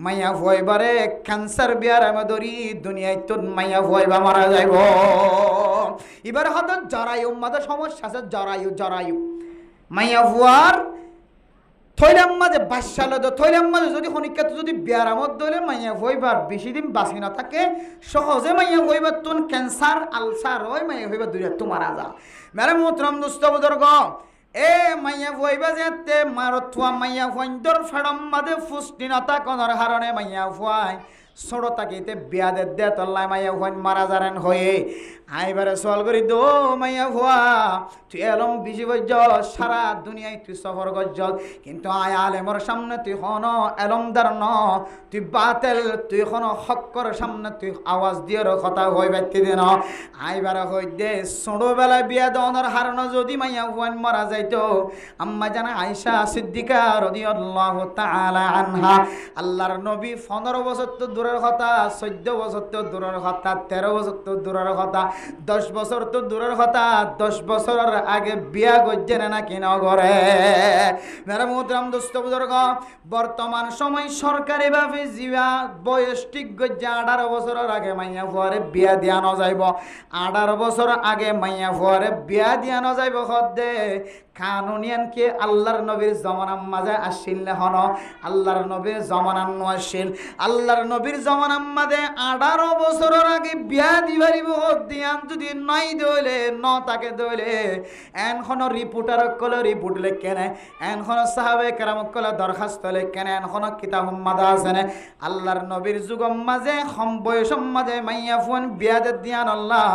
মাইয়া ফুয়াইবারে ক্যান্সার বিয়ার আমাদরি দুনিয়ায় তো মাইয়া ফুয়াইবা মারা যাইব এবার হয়তো জরায়ু মাঝে সমস্যা আছে জরায়ু মাইয়া ফুয়ার থইলাম মাঝে বাসাল থইলাম মাঝে যদি খনিকাতে যদি ব্যারামত দলে মাইয়া হইবার বেশি দিন বাঁচি না থাকে সহজে মাইয়া হইবার তুন ক্যান্সার আলসার হয় মাইয়া হইবার দুনিয়া তো মারা যা মেরে মোহতরম দোস্ত বুজুর্গ এ মাইয়া ফুয়াইবা যেতে মারথুয়া মাইয়া ফুয়াইন্দর ফেডম মাঝে ফুষ্টিনতা কনর হারণে মাইয়া ফুয়াই ছোড়ো তাকিতে বিয়া দে তল্লাই মাইয়া ফুয়াইন মারা যারেন হয়ে আইবারে সওয়াল করি দো মাইয়া ফুয়া তুই এলম বিজি গজ্জ সারা দুনিয়ায় তুই সফর গজ্জ কিন্তু আয় আলেমর সামনে তুই হন এলমদার ন তুই বাতেল তুই হন হক্কর সামনে তুই আওয়াজ দিয়ে কথা হই ব্যক্তি দিন আইবারে হই দে ছোটবেলায় বিয়া দনের হারণ যদি মাইয়া ফুয়াইন মারা যাইতো আম্মা জানা আয়েশা সিদ্দিকা রাদিয়াল্লাহু তাআলা আনহা আল্লাহর নবী 15 বছর তো দূরে দূরের কথা, 14 বছর তো দূরের কথা, 13 বছর তো দূরের কথা, 10 বছর তো দূরের কথা, 10 বছরের আগে বিয়া গজ্জে না কি নগরে। মেরা মোহতারাম দোস্ত বুজুর্গ, বর্তমান সময় সরকারি ভাবে জিবা বয়স ঠিক গজ্জে 18 বছরের আগে মাইয়া ফুয়ারে বিয়া দিয়া ন যাইব। 18 বছর আগে মাইয়া ফুয়ারে বিয়া দিয়া ন যাইব। হদ্দে কানুনিয়ান কে আল্লাহর নবীর জমানার মাঝে আসিল না হন, আল্লাহর নবীর জমানার নো আসিল। আল্লাহর নবীর জমানার মাঝে 18 বছরের আগে বিয়া দিবারিব। দিয়ান যদি নাই দইলে ন তাকে দইলে এনখন রিপোর্টার কলে রিপোর্ট লেখেনে, এনখন সাহাবে কেরাম কলে দরখাস্ত লেখেনে, এনখন কিতাব মাদা আছেনে। আল্লাহর নবীর যুগম মাঝে কম বয়সম মাঝে মাইয়া ফুয়ান বিয়া দিয়ান আল্লাহ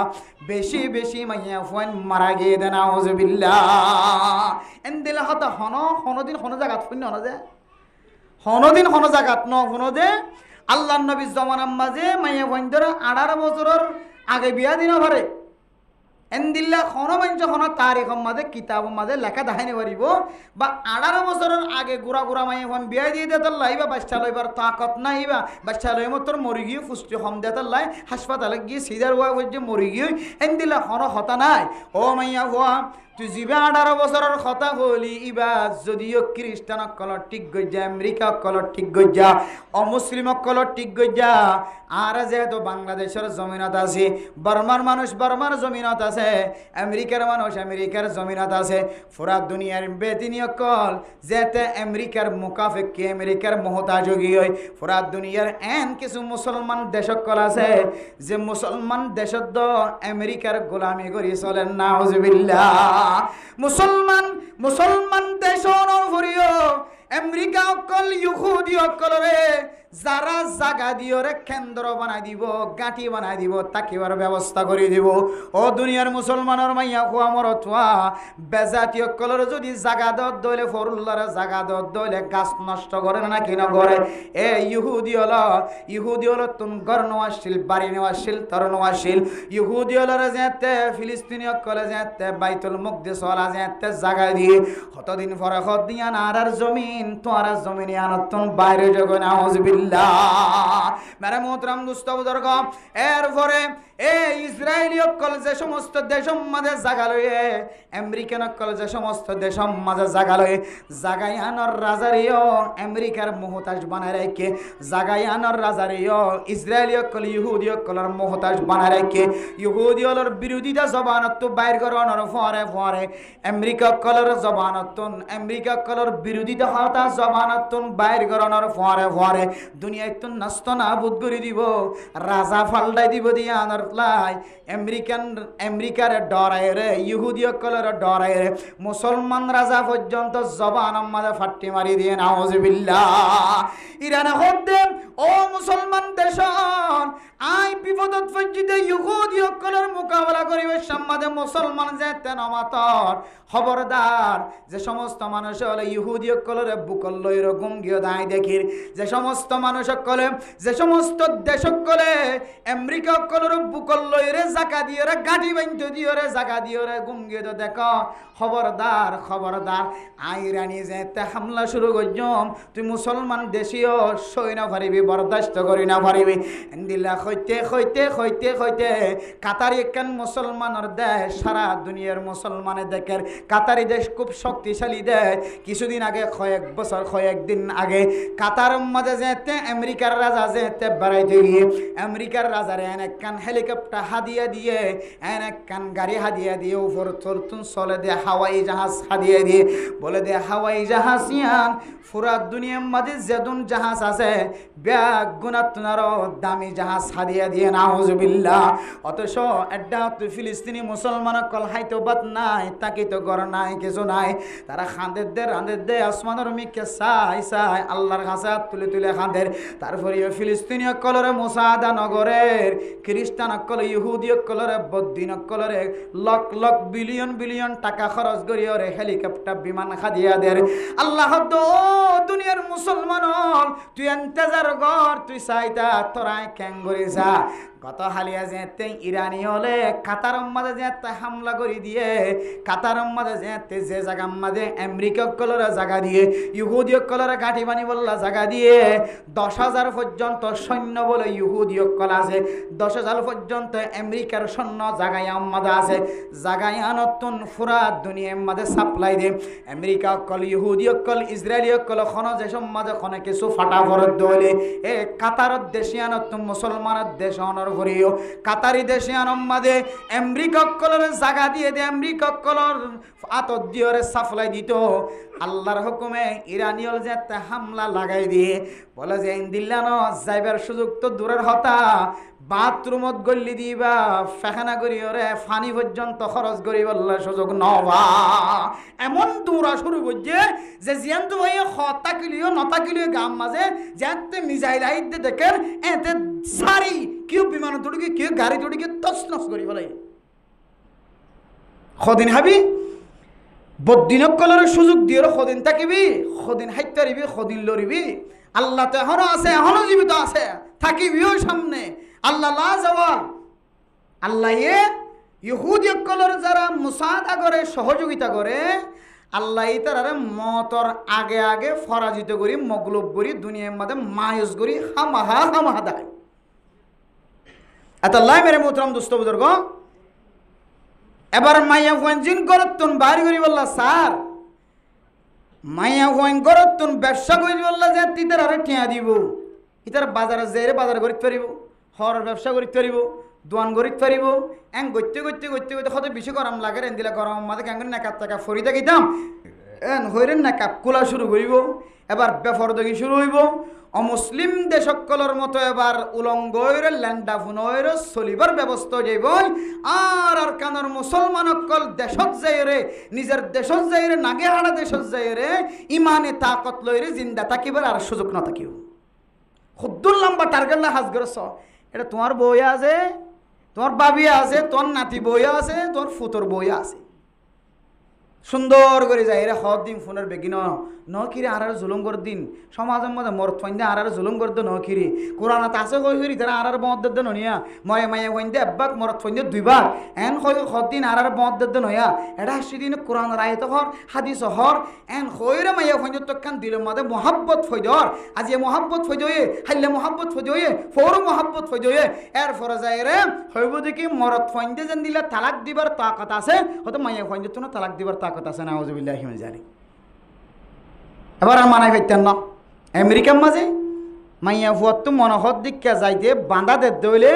বেশি বেশি মাইয়া ফুয়ান মারা গিয়ে দেন। আউযুবিল্লাহ। এন্দিলে হতা হনদিন হন জায়গাত শূন্য হন যে হনদিন হন জায়গাত ন হন যে আল্লাহর নবীর জমানার মাঝে মাইয়া ফুয়ান ধরে 18 বছরের আগে বিয়া দিন পারে। এন্দিল্লা কোনো মানুষ কোনো তারিখের মাঝে কিতাব মাঝে লেখা দেখাইতে পারিব বা 18 বছরের আগে গুড়া গুড়া মাই এখন বিয়া দিয়ে দেতার লাই বা বাচ্চা লইবার তাকত নাই বা বাচ্চা লই মতর মরি গিয়ে পুষ্টি কম দেতার লাই হাসপাতালে গিয়ে সিজার হওয়া বলছে মরি গিয়ে এন্দিল্লা কোনো হতা নাই। ও মাইয়া হওয়া তুই যিবা 18 বছরের কথা হলি ইবা যদিও খ্রিস্টান কলর ঠিক গজ্জা, আমেরিকা কলর ঠিক গজ্জা, অমুসলিম কলর ঠিক গজ্জা, আর যেহেতু বাংলাদেশের জমিনত আছে, বর্মার মানুষ বর্মার জমিনত আছে, আমেরিকার মানুষ আমেরিকার জমিনত আছে, পুরা দুনিয়ার বেদিনী অকল যেতে আমেরিকার মুকাফেকি আমেরিকার মহতাযোগী হয়। পুরা দুনিয়ার এন কিছু মুসলমান দেশকল আছে যে মুসলমান দেশত আমেরিকার গোলামি করি চলেন। নাউজুবিল্লাহ। মুসলমান দেশর ফুরিও আমেরিকা অকল ইহুদি অকলরে যারা জাগা দিওরে কেন্দ্র বানাই দিব, গাঁটি বানাই দিব, তাকিবার ব্যবস্থা করে দিব। ও দুনিয়ার মুসলমানের মাইয়া খুয়া মরতুয়া বেজাতি অকলর যদি জাগা দত দইলে ফরুল্লার জাগা দত দইলে গাছ নষ্ট করে না কি না করে। এ ইহুদি হলো তুম ঘর নেওয়াশীল, বাড়ি নেওয়াশীল, তর নেওয়াশীল। ইহুদি হলর যেতে ফিলিস্তিনি অকলে যেতে বাইতুল মুকদ্দিস ওয়ালা যেতে জাগা দিয়ে কতদিন পরে খত দিয়া আর জমিন তোর জমিনে আনতন বাইরে জগন। আউযুবিল্লাহ। মেরে মোহতরম দুস্থ বুজুর্গ, এরপরে এই ইসরায়েলি অকল যে সমস্ত দেশম মাঝে জাগা লয়ে, আমেরিকান অকল যে সমস্ত দেশম মাঝে জাগা লয়ে জাগায়ানোর রাজারিও আমেরিকার মোহতাজ বানায় রেখে, জাগায়ানোর রাজারিও ইসরায়েলি অকল ইহুদি অকলের মোহতাজ বানায় রেখে, ইহুদি অকলের বিরোধিতা জবানত বাইর করানোর ফরে ফরে আমেরিকা অকলের জবানতন, আমেরিকা অকলের বিরোধিতা হতা জবানতন বাইর করানোর ফরে ফরে দুনিয়ায় তো নষ্ট না বুধ করে দিব, রাজা ফাল্টাই দিব দিয়া আনার লাই আমেরিকার ডরায় রে, ইহুদি অকলের ডরায় রে মুসলমান রাজা পর্যন্ত জবান মাঝে ফাট্টি মারি দিয়ে। নাউজুবিল্লাহ। ইরানে হদ্দে ও মুসলমান দেশন আই বিপদত পর্যন্ত ইহুদি অকলের মোকাবেলা করিবে সামাদে মুসলমান যেতে নমাতর খবরদার। যে সমস্ত মানুষ হলে ইহুদি অকলের বুকল লইর গুমগিয়ে দায় দেখির, যে সমস্ত মানুষ কলে, যে সমস্ত দেশ কলে আমেরিকা অকলের বুকল লইরে জাকা দিয়ে রে গাড়ি বাঁধতে দিয়ে রে জাকা দিয়ে রে গুমগিয়ে তো দেখো খবরদার খবরদার। আইরানি যেতে হামলা শুরু করছম তুই মুসলমান দেশীয় সই না পারিবি, বরদাস্ত করি না পারিবি। দিল্লা হইতে হইতে হইতে হইতে কাতারি একখান মুসলমানের দেশ, সারা দুনিয়ার মুসলমানের দেখের কাতারি দেশ খুব শক্তিশালী দেশ। কিছুদিন আগে কয়েকদিন আগে কাতার মাঝে যেতে আমেরিকার রাজা যেতে বেড়াইতে গিয়ে আমেরিকার রাজার একখান হেলিকপ্টার হাদিয়া দিয়ে, একখান গাড়ি হাদিয়া দিয়ে, উপর চলতুন চলে দে হাওয়াই জাহাজ হাদিয়া দিয়ে, বলে দে হাওয়াই জাহাজ ইয়ান পুরা দুনিয়ার মাঝে যেদুন জাহাজ আছে ব্যাগ গুণাত্মারও দামি জাহাজ হাদিয়া দিয়ে। নাউজুবিল্লাহ। অথচ এড্ডা তুই ফিলিস্তিনি মুসলমান কল হাইতো বাত নাই, তাকে তো গড় নাই, কিছু নাই। তারা খাঁদের দে রাঁধের দে আসমানের মিকে চাই চাই আল্লাহর কাছে তুলে তুলে খাঁদের। তারপরে ফিলিস্তিনি কলরে মুসাদা নগরের খ্রিস্টান কল ইহুদি কলরে বদ্দিন কলরে লক লক বিলিয়ন বিলিয়ন টাকা খরচ করি ওরে হেলিকপ্টার বিমান খাদিয়া দের। আল্লাহ দুনিয়ার মুসলমান তুই এন্তেজার গর, তুই চাইতা তোরাই ক্যাঙ্গরি যা কত হালিয়া যেতে ইরানি হলে কাতার মাঝে যেতে হামলা করে দিয়ে কাতার মাঝে যেতে যে জায়গা মাঝে আমেরিকা কলরা জায়গা দিয়ে ইহুদি কলরা ঘাটি বানি বললা জায়গা দিয়ে 10,000 পর্যন্ত সৈন্য বলে ইহুদি কল আছে 10,000 পর্যন্ত আমেরিকার সৈন্য জায়গায় আমাদের আছে জায়গায় নতুন পুরা দুনিয়ার মাঝে সাপ্লাই দে আমেরিকা কল ইহুদি কল ইসরায়েলি কল খন যে মাঝে খন কিছু ফাটাফরত দলে এ কাতার দেশিয়ানত মুসলমানের দেশ অনর করিও কাতারি দেশিয়ান মাঝে আমেরিকা কলর জায়গা দিয়ে দে আমেরিকা কলর আতর দিয়ে সাপ্লাই দিত আল্লাহর হুকুমে ইরানিয়ল যে হামলা লাগাই দিয়ে বলে যে দিল্লান যাইবার সুযোগ তো দূরের হতা বাথরুমত গল্লি দিবা ফেখানা করি ওরে ফানি পর্যন্ত খরচ করি বললে সুযোগ নবা এমন দৌড়া শুরু করছে যে জিয়ান তো ভাই হতা কিলিও নতা কিলিও গাম মাঝে যাতে মিজাইল আইতে দেখেন এতে সারি কেউ বিমান তুড়ি কেউ গাড়ি তুড়ি তছনছ করি বলে সদিন হাবি বদিনক কলরের সুযোগ দিয়ে সদিন থাকিবি সদিন হাইতে পারিবি সদিন লড়িবি আল্লাহ তো এখনো আছে এখনো জীবিত আছে থাকিবিও সামনে আল্লাহ লা যাওয়া আল্লাহ ইহুদি কলর যারা মুসাদা করে সহযোগিতা করে আল্লাহ তারা মতর আগে আগে ফরাজিত করি মগলব করি দুনিয়ার মধ্যে মায়ুস করি হামাহা দেয় এত আল্লাহ মেরে মোহতরম দুস্থ বুজুর্গ এবার মাইয়া ফুয়ান করতুন বাড়ি করি বললা স্যার মাইয়া ফুয়ান করতুন ব্যবসা করি বললা যে তিতার আরে টিয়া দিব ইতার বাজারে যেরে বাজার করিতে পারিব হর ব্যবসা করিতে পারিব দোয়ান করিতে পারিব এং গইতে হতে বেশি গরম লাগে রেন দিলে গরম মাঝে কেন নাকাপ টাকা ফরি দেখিতাম এন হইরেন নাকাপ কোলা শুরু করিব এবার বেফর দেখি শুরু হইব অমুসলিম দেশকলর মতো এবার উলঙ্গর ল্যান্ডা ফুনর চলিবার ব্যবস্থা যাইব আর কানার মুসলমান অকল দেশত যাইরে নিজের দেশত যাইরে নাগে হাড়া দেশত যাইরে ইমানে তাকত লইরে জিন্দা থাকিবার আর সুযোগ না থাকিও খুদ্দুর লম্বা টার্গেট না হাজ করছ এটা তোমার বইয়া আছে তোমার বাবিয়া আছে তোর নাতি বইয়া আছে তোর ফুতর বইয়া আছে সুন্দর করে যায় এরা হদ দিন ফোনের বেগিন নকিরে আর জুলুম করে দিন সমাজের মধ্যে মরত ফাইন্দে আর জুলুম করে দে নকিরে কোরআনাত আছে কই হইরি তারা আর মদ দে ননিয়া ময়ে মায়ে ফাইন্দে একবার মরত ফাইন্দে দুইবার এন কই হদ দিন আর মদ দে নয়া এটা সেদিন কোরআন রায়ত হর হাদিস হর এন কইরে মায়ে ফাইন্দে তকান দিল মধ্যে মোহাব্বত ফইদর আজ এ মোহাব্বত ফইদয়ে হাইলে মোহাব্বত ফইদয়ে ফোর মোহাব্বত ফইদয়ে এর ফরে যায় রে হইব দেখি মরত ফাইন্দে যেন দিলে তালাক দিবার তাকত আছে হয়তো মায়ে ফাইন্দে তো তালাক দিবার কথা আছে নাউযুবিল্লাহি মিন যালিক এবার আর মানাই পাইতেন না আমেরিকার মাঝে মাইয়া ফুয়ার তো মনোহর দিকে যাইতে বাঁধা দে দইলে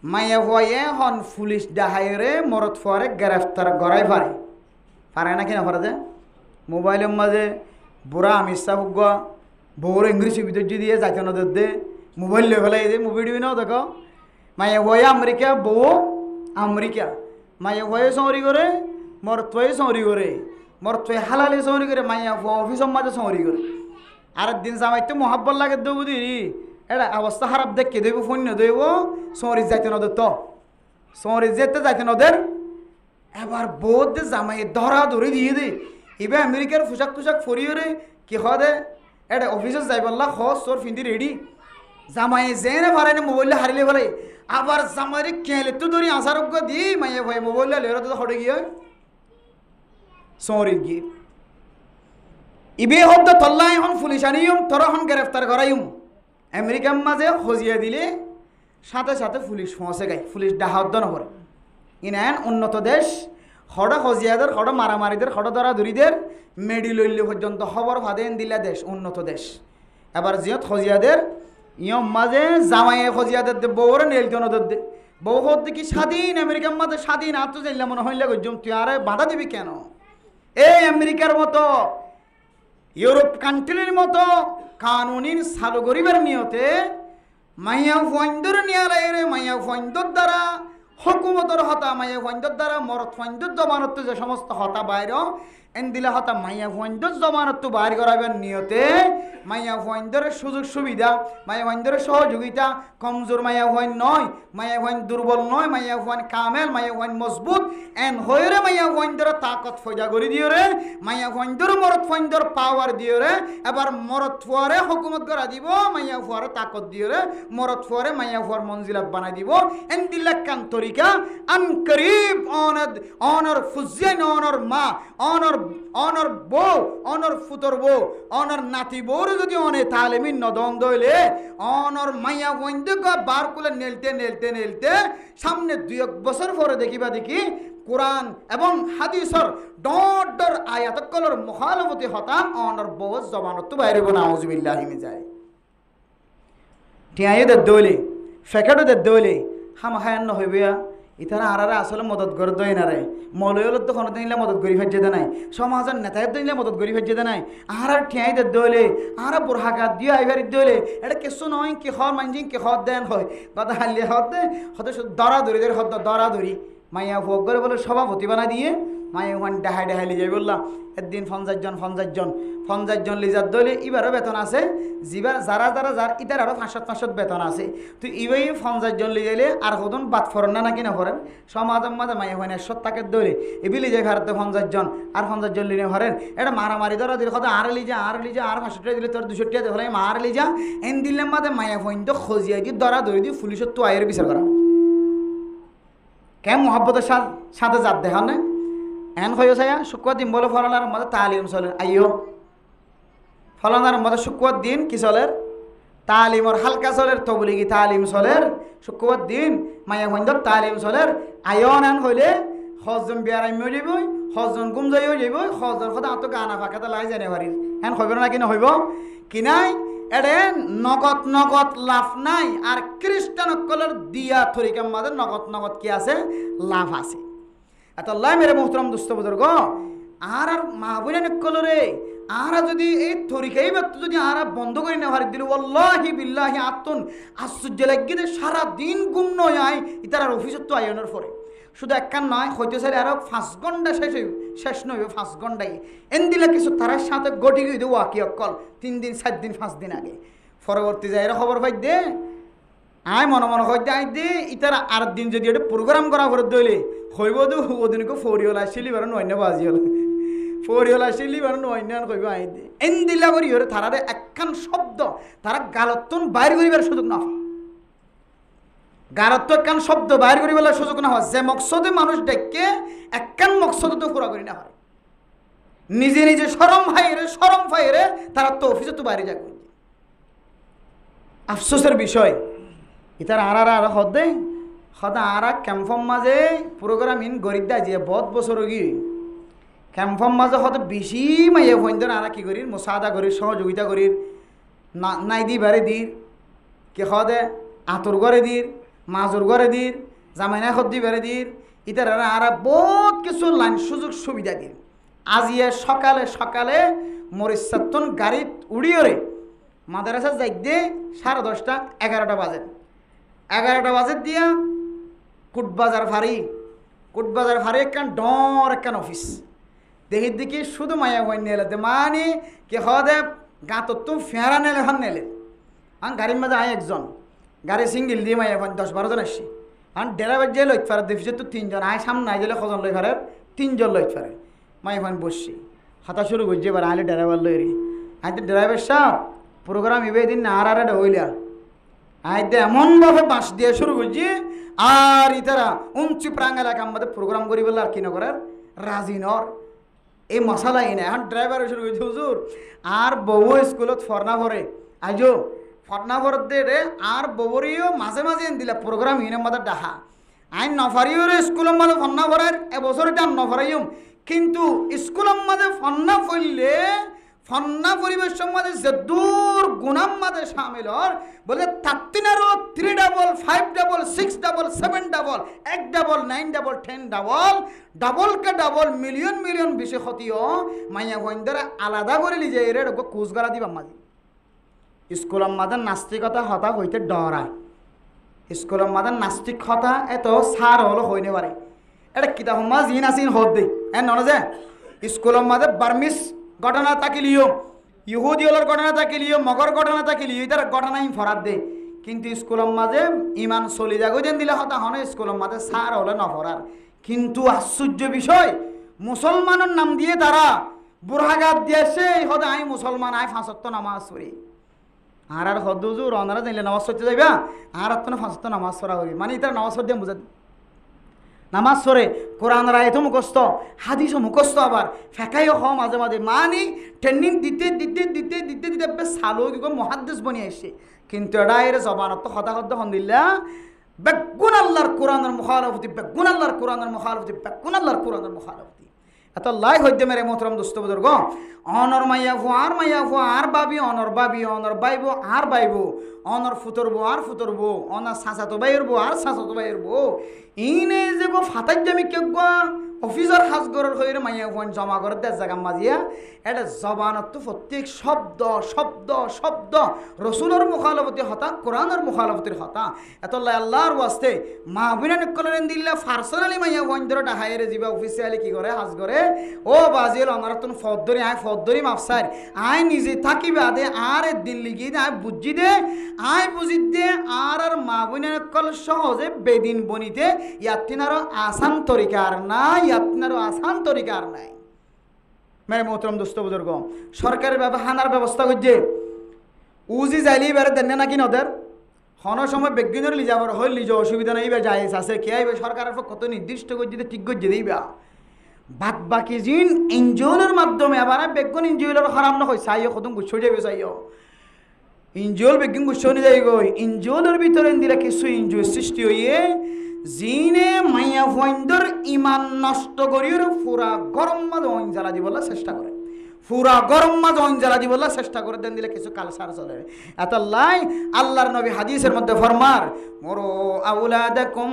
মাইয়া ফুয়াইয়ে হন পুলিশ ডাহাইরে মরত ফুয়ারে গ্রেফতার করাই পারে না কিনা পারে যে মোবাইলের মাঝে বুড়া আমিষা ফুগ বউর ইংলিশ ভিতর দিয়ে যাইতে না দে মোবাইল লই ফেলাই দে মুভি টিভি নাও দেখো মাইয়া ফুয়াই আমেরিকা বউ আমেরিকা মাইয়া ফুয়াই চৌরি করে মরতোয় চৌরি করে মরতোয় হালালে চৌরি করে মাইয়া অফিসের মাঝে চৌরি করে আর দিন জামাইতে মহাব্বত লাগে দেবো দিদি এটা অবস্থা খারাপ দেখে দেব ফন্য দেব চৌরি যাইতে নদের তো চৌরি যেতে যাইতে নদের এবার বহুত জামাই ধরা ধরে দিয়ে দে এবার আমেরিকার পোশাক টুশাক ফরিয়ে রে কি হয় দে এটা অফিসে যাই বললা খস চোর ফিন্দি রেডি জামাই যেনে পারে না মোবাইলে হারিলে ফেলে আবার জামাইরে কেলে তো ধরি আসারোগ্য দিই মাইয়া ভাই মোবাইলে লেরা তো হটে গিয়ে চৌরি গিয়ে ইবে হদ্দ তল্লা এখন পুলিশ আনিম তোরা এখন গ্রেফতার করাইম আমেরিকার মাঝে হজিয়া দিলে সাথে সাথে পুলিশ পৌঁছে গাই পুলিশ ডাহাদ্দ নকরে ইনান উন্নত দেশ হড় হজিয়াদের হড় মারামারিদের হড় ধরা ধরিদের মেডি লইলে পর্যন্ত খবর ফাদেন দিলা দেশ উন্নত দেশ এবার জিয়ত হজিয়াদের ইয়ম মাঝে জামাইয়ে হজিয়াদের দে বউরে নেলতে নদের দে বউ হতে কি স্বাধীন আমেরিকার মাঝে স্বাধীন আর তো যাইলে মনে হইলে গজ্জম তুই আরে বাধা দিবি কেন এই আমেরিকার মতো ইউরোপ কান্ট্রির মতো কানুনির চালু করিবার নিয়তে মাইয়া ফন্দর নিয়ারে মাইয়া ফন্দর দ্বারা হুকুমতর হতা মাইয়া ফন্দর দ্বারা মরত ফন্দর জমানত যে সমস্ত হতা বাইর এন দিলে হতা মাইয়া ভয়ন্দর জমানত তো বাইর করাবেন নিয়তে মাইয়া ভয়ন্দরের সুযোগ সুবিধা মাইয়া ভয়ন্দরের সহযোগিতা কমজোর মাইয়া ভয় নয় মাইয়া ভয় দুর্বল নয় মাইয়া ভয় কামেল মাইয়া ভয় মজবুত এন হয়ে মাইয়া ভয়ন্দরের তাকত ফয়দা করে দিও রে মাইয়া ভয়ন্দর মরত ফয়ন্দর পাওয়ার দিও রে এবার মরত ফুয়ারে হুকুমত করা দিব মাইয়া ফুয়ারে তাকত দিও রে মরত ফুয়ারে মাইয়া ফুয়ার মঞ্জিলাত বানাই দিব এন দিল্লা কান তরিকা আন করিব অনর ফুজিয়ান অনর মা অনর বউ অনর ফুতর বউ অনর নাতি বউর যদি অনে তালেমিন নদন দইলে অনর মাইয়া বন্ধ বার কুলে নেলতে সামনে 2 বছর পরে দেখিবা দেখি কোরআন এবং হাদিসর ডর আয়াত কলর মুখালফতি হতা অনর বউ জবানত তো বাইরে না আউযুবিল্লাহি মিন যায় টিয়াই দে দইলে ফেকাডো দে দইলে হাম হায়ান হইবিয়া ইতারা আরারা আসলে মদত করে দই না রে মলয়লত তো কোনোদিন নিলে মদত করি ফেজে দে নাই সমাজের নেতায় তো নিলে মদত করি ফেজে দে নাই আর ঠেয়াই দে দইলে আর বুরহাকাত দিয়ে আইবারি দইলে এটা কিছু নয় কি হর মানজি কি হদ দেন হয় কথা হালিয়ে হদ দে হতে দরা ধরি দরা ধরি মাইয়া ভোগ করে বলে সভাপতি বানা দিয়ে মাইয়া ওখান ডাহাই লিজাই বললাম একদিন 50 জন লিজার দইলে এবারও বেতন আছে যার ইটার আরও 500 বেতন আছে তুই ইবাই 50 জন লিজাইলে আর কতন বাদ ফরেন না নাকি না ফরেন সমাজের মাঝে মাইয়া ওখানে 100 টাকার দইলে এবি লিজাই ভারতে 50 জন আর 50 জন লিনে ফরেন এটা মারামারি ধরা দিলে কত আর লিজা আর 500 টাকা দিলে তোর 200 টাকা দেয় মার লিজা এন দিলে মাঝে মাইয়া ওখান তো খোঁজিয়াই দিয়ে দরা ধরে দিয়ে পুলিশের তো আয়ের বিচার করা কেম মহব্বতের সাথে জাত দেখান না এন হয়ে যায় শুক্রবার দিন বলে ফলানার মধ্যে তালিম চলে আইও ফলানার মধ্যে শুক্রবার দিন কি চলের তালিমর হালকা চলের তবলিগি তালিম চলের শুক্রবার দিন মায়া ভঞ্জর তালিম চলের আয়ন এন হইলে হজন বিয়ার আমিও যাবই হজন গুম যাইও যাবই হজন কথা আত গানা ফাঁকাতে লাই জানে পারিস এন হইব না কিনা হইব কি নাই এডে নগদ লাভ নাই আর খ্রিস্টানসকলের দিয়া থরিকার মাঝে নগদ কি আছে লাভ আছে এত আল্লাহ মেরে মোহতরম দুস্থ বুজুর্গ আর মাহবুবান কলরে আর যদি এই তরিকাই ব্যক্তি যদি আর বন্ধ করে না হারি দিল ওয়াল্লাহি বিল্লাহি আতুন আশ্চর্য লাগিয়ে সারা দিন গুম নয় আয় ইতার অফিসত তো আয়নের পরে শুধু একখান নয় হইতে চাই আরো 5 ঘন্টা শেষ নইবে 5 ঘন্টায় এন দিলে কিছু তার সাথে গটি গিয়ে দেবো আকি অকল 3 দিন 4 দিন 5 দিন আগে পরবর্তী যায় এরা খবর পাই দে আয় মনে হইতে আই দে ইতার আর দিন যদি এটা প্রোগ্রাম করা করে দইলে হইব তো ওদিনকে ফরিওলা আসিলি বার নয় বাজি হল ফরিওলা আসিলি বার নয় কইব আই দে এন দিলা করি ওরে তারারে একখান শব্দ তারা গালতন বাইর করিবার সুযোগ না গারত একখান শব্দ বাইর করিবার সুযোগ না হয় যে মকসদে মানুষ ডেকে একখান মকসদ তো পুরা করি না হয় নিজে শরম ভাইরে তারা তো অফিসে তো বাইরে যাবে আফসোসের বিষয় ইতার আর হদে সদা আর ক্যাম্পম মাঝে প্রোগ্রাম ইন গরিব দা যে বহুত বছর গিয়ে ক্যাম্পম মাঝে হতে বেশি মাইয়া ফোন আর কি করির মোসাদা করির সহযোগিতা করির নাই দি বারে দির কে হদে আতর করে দির মাজুর করে দির জামাইনা খদ্দি বেড়ে দির ইতার আর বহুত কিছু লাইন সুযোগ সুবিধা দির আজিয়ে সকালে মরিচাতন গাড়িত উড়িয়ে মাদ্রাসা যাই দিয়ে 10:30 11টা বাজে 11টা বাজে দিয়া কুটবাজার ফারি একখান ডর একখান অফিস দেখি শুধু মায়া হয়ে নেলে মানে কে হদে গাঁতর তো ফেরা নেলে হান নেলে গাড়ির মাঝে আয় একজন গাড়ি সিঙ্গেল দিয়ে মায়া 10-12 জন আসছি ড্রাইভার যে লইত পারে দেখিছে তো 3 জন আয় সামনে আই দিলে কজন লই পারে 3 জন লইত পারে মায়া বসছি হাতা শুরু করছি এবার আইলে ড্রাইভার লই আইতে ড্রাইভার সাহেব প্রোগ্রাম ইবে দিন না আর হইলা আইতে এমনভাবে বাঁশ দিয়ে শুরু করছি আর ইতারা উঞ্চি প্রাঙ্গ এলাকা আমাদের প্রোগ্রাম করি বলে আর কি নকরার রাজি নর এই মশালা এনে এখন ড্রাইভার শুরু করছি হুজুর আর বউ স্কুলত ফরনা ভরে আজো ফরনা ভরতে রে আর বউরিও মাঝে এন দিলা প্রোগ্রাম ইনে মাদের ডাহা আইন নফারিও রে স্কুলের মাঝে ফন্না ভরার এবছর এটা নফারাইম কিন্তু স্কুলের মাঝে ফন্না ফইলে ফন্না পরিবেশের মাঝে যে দূর গুণাম মাঝে সামিল হর বলে 3 double 5 double 6 double 7 double 1 double 9 double 10 double K double million বেশি ক্ষতিও মাইয়া ভয়ন্দরে আলাদা করে লিজে এর কোচ গলা দিবা মাঝে স্কুলের মাঝে নাস্তিকতা হতা হইতে ডরায় স্কুলের মাঝে নাস্তিক হতা এত সার হলো হইনে পারে এটা কিতা সমাজ ইন আসিন হত দেই এ নন যে স্কুলের মাঝে বার্মিস ঘটনা থাকিলিও, ইহুদিওলার ঘটনা থাকিলিও, মগর ঘটনা থাকিলিও, এটার ঘটনাই ফরাত দে। কিন্তু স্কুলের মাঝে ইমান চলি যাগো দেন দিলে হতা হনে স্কুলের মাঝে সার হলে নফরার। কিন্তু আশ্চর্য বিষয়, মুসলমানের নাম দিয়ে তারা বুড়াঘাত দিয়েছে, হতে আমি মুসলমান, আই 5 ওয়াক্ত নামাজ পড়ি। আর হদুজুর অনারা জানলে নামাজ পড়তে যাইবা, আর তো 5 ওয়াক্ত নামাজ পড়া করি, মানে এটা নামাজ পড়তে বুঝা নামাজ পড়ে, কোরআন রায়তো মুখস্থ, হাদিসও মুখস্থ, আবার ফেঁকাইও হ মাঝে মাঝে, মানে ট্রেনিং দিতে দিতে দিতে দিতে দিতে বেশ সালো কি মহাদ্দেশ বনিয়ে আসছে। কিন্তু এটা এর জবানত তো হতা হদ্দ হন্দিল্লা বেগুন আল্লাহর কোরআনের মুখালফতি, বেগুন আল্লাহর কোরআনের মুখালফতি, বেগুন আল্লাহর কোরআনের মুখালফতি। এত লাই হইতে মেরে মোহতরম দোস্ত বুজুর্গ, অনর মাইয়া ফু আর বাবি, অনর বাবি, অনর বাইবো আর বাইবো, অনর ফুতরবো আর ফুতরবো, অনার সাঁচাতো বাইরবো আর সাঁচাতো বাইরবো। ইনে যে গো ফাতাই জামি কে গো অফিসার হাজগরের হয়ে মাইয়া ফুয়ান জমা করে দেশ জায়গা মাজিয়া, এটা জবানত তো প্রত্যেক শব্দ শব্দ শব্দ রসুলের মুখালফতি হতা, কোরআনের মুখালফতির হতা। এত আল্লাহর ওয়াস্তে মাহবিনা নিকলেন দিল্লা পার্সোনালি মাইয়া ফুয়ান ধরে ডাহাইরে যাবা অফিসিয়ালি কি করে হাজ করে, ও বাজিল আমার তুমি ফদ্দরি আয় ফদ্দরি মাফসার আয় নিজে থাকিবে আদে আর দিন লিগি দে আয় বুঝি দে আয় বুঝি দে আর মাহবিনা নিকল সহজে বেদিন বনিতে ইয়াতিনারও আসান তরিকার নাই, ইয়াতিনারও আসান তরিকার নাই। মেরে মোহতরম দোস্ত বুজুর্গ, সরকারের হানার ব্যবস্থা করছে, উজি যাইলি এবারে দেন নাকি নদের হন সময় বেগিনের লি যাবার হইল লিজ অসুবিধা নাই, এবার যাই আছে কে আইবে সরকারের কত নির্দিষ্ট করছে ঠিক করছে দিবা। বাদ বাকি জিন এনজিওর মাধ্যমে আবার বেগুন এনজিওর খারাপ না হয় চাইও কত গুছো যাবে চাইও এনজিওর বেগুন গুছো নিয়ে যাই গই। এনজিওর ভিতরে দিলে কিছু এনজিও সৃষ্টি হইয়ে জিনে মাইয়া ফয়েন্দর ইমান নষ্ট করিয়ে পুরা গরম মাঝে অঞ্জালা দিবলা চেষ্টা করে, পুরা গরম মাঝে অঞ্জালা দিবলা চেষ্টা করে দেন দিলে কিছু কালসার চলে। এত লাই আল্লাহর নবী হাদিসের মধ্যে ফরমার মুরু আউলাদাকুম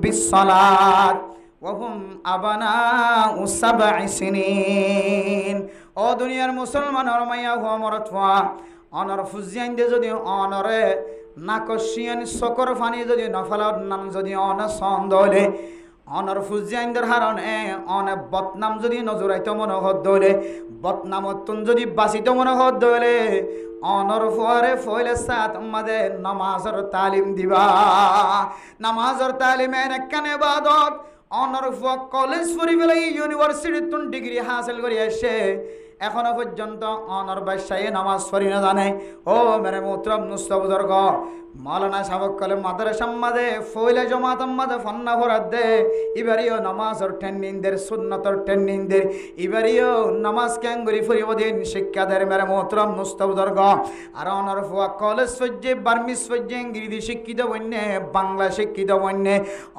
বিসসালাত ওয়া হুম আবনাউ 7 সিনিন। ও দুনিয়ার মুসলমান আর মাইয়া হওয়া মরত হওয়া অনর ফুজিয়ান দে যদি অনরে নাকশিয়ান সকর ফানি যদি নফলার নাম যদি অন সন্দলে অনর ফুজিয়ানদের হারণে অনে বদনাম যদি নজরাইতে মনে হত দলে বদনামতন যদি বাঁচিত মনে হত দলে অনর ফুয়ারে ফইলে সাত মাদে নামাজের তালিম দিবা। নামাজের তালিমের একখানে বাদত অনর ফুয়া কলেজ পড়ি ফেলে ইউনিভার্সিটির ডিগ্রি হাসিল করি আসে, এখনো পর্যন্ত অনর বাসায় নামাজ পড়ি না জানে। ও মেরে মোহতরম দোস্ত বুজুর্গ, মাওলানা সাহেব কলে মাদ্রাসার মাঝে ফইলে জমাতের মাঝে ফন্না ভরাত দে, এবারিও নামাজের ট্রেনিংদের সুন্নতর ট্রেনিংদের এবারিও নামাজ ক্যাঙ্গুরি ফুরিব দিন শিক্ষা দেয় মেরে মোহতরম দোস্ত বুজুর্গ। আর অনর ফুয়া কলেজ পর্যায়ে বার্মিস পর্যায়ে ইংরেজি শিক্ষিত বন্যে, বাংলা শিক্ষিত বন্যে,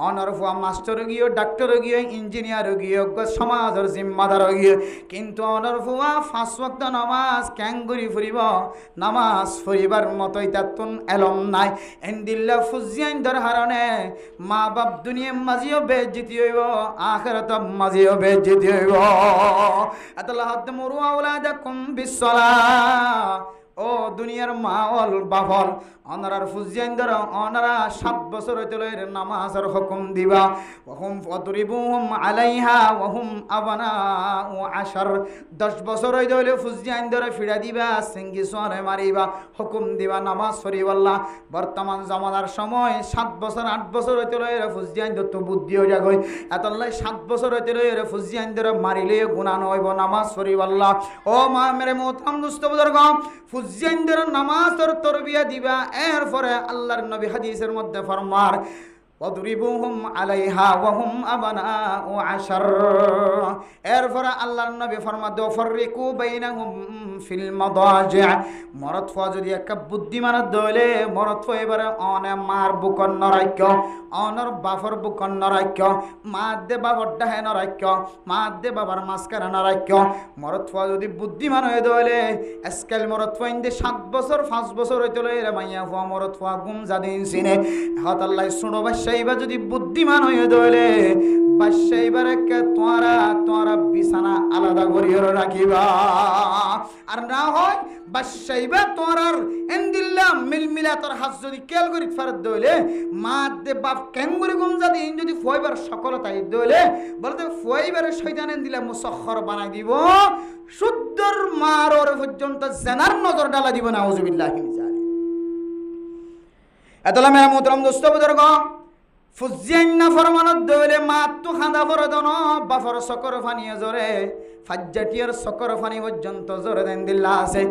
অনর ফুয়া মাস্টার গিয়ে ডাক্তার গিয়ে ইঞ্জিনিয়ার গিয়ে সমাজের জিম্মাদার গিয়ে, কিন্তু অনর ফুয়া 5 ওয়াক্ত নামাজ ক্যাঙ্গুরি ফুরিব নামাজ ফুরিবার মতোই তাতুন এলম নাই। এন্দিল্লা ফুজিয়ান দর হারণে মা বাপ দুনিয়া মাঝিও বেজ্জিতি হইব, আখিরাত মাঝিও বেজ্জিতি হইব। আল্লাহ হাত মুরু আওলাদাকুম বিসসালাহ। ও দুনিয়ার মাওল বাফল অনারার ফুজিয়ান ধর অনারা 7 বছর হইতে নামাজের হুকুম দিবা। ওহুম ফাদরিবুহুম আলাইহা ওহুম আবনাউ 10 10 বছর হইতে হইলে ফুজিয়ান ধরে ফিরা দিবা, সিঙ্গি সোয়ারে মারিবা, হুকুম দিবা নামাজ পড়িবাল্লাহ। বর্তমান জামানার সময় 7 বছর 8 বছর হইতে লইরে ফুজিয়ান ধর তো বুদ্ধি হয়ে যাগই, এতলাই 7 বছর হইতে লইরে ফুজিয়ান ধরে মারিলে গুনাহ নইব নামাজ পড়িবাল্লাহ। ও মা মেরে মোহতরম দোস্ত বুজুর্গ, ফুজিয়ানদের নামাজের তরবিয়া দিবা। এরপরে আল্লাহর নবী হাদিসের মধ্যে ফরমার ওয়াদরিবুহুম আলাইহা ওয়া হুম আবনাউ 10। এরপরে আল্লাহর নবী ফরমা দো ফাররিকু বাইনাহুম ফিল মাদাজি। মরদ ফা যদি একটা বুদ্ধিমান দলে মরদ ফা এবারে অনে মার বুকন নরাক্য, অনর বাফর বুকন নরাক্য, মা দে বাবার ডাহে নরাক্য, মা দে বাবার মাসকারা নরাক্য। মরদ ফা যদি বুদ্ধিমান হয়ে দলে আজকাল মরদ ফা ইন্দে 7 বছর 5 বছর হইতে লইরে মাইয়া ফা মরদ ফা গুম জাদিন সিনে হাত আল্লাহ শুনো বাদশাহ যদি বুদ্ধিমান হয়ে দলে বাদশাহ এবারে তোরা তোরা বিছানা আলাদা করিয়ে রাখিবা। আর না হয় বাসাইবা তোরার এন্দিল্লা মিলমিলা তোর হাত যদি কেল করি ফারত দইলে মা দে বাপ কেঙ্গুরি গুম যদি যদি ফয়বার সকলতাই দইলে বলতে ফয়বারে শয়তান এন্দিলা মুসখর বানাই দিব শুদ্ধর মার ওর পর্যন্ত জানার নজর ডালা দিব না আউযুবিল্লাহি মিন যালিক এতলা মেরা মোহতরম দোস্ত বুজুর্গ ফুজিয়ান্না ফরমানত দইলে মা তো খান্দা ফরদন বাফর সকর ফানিয়ে জরে ফাজ্জাটিয়ার সকর ফানি পর্যন্ত জোরে দেন দিল্লা আছে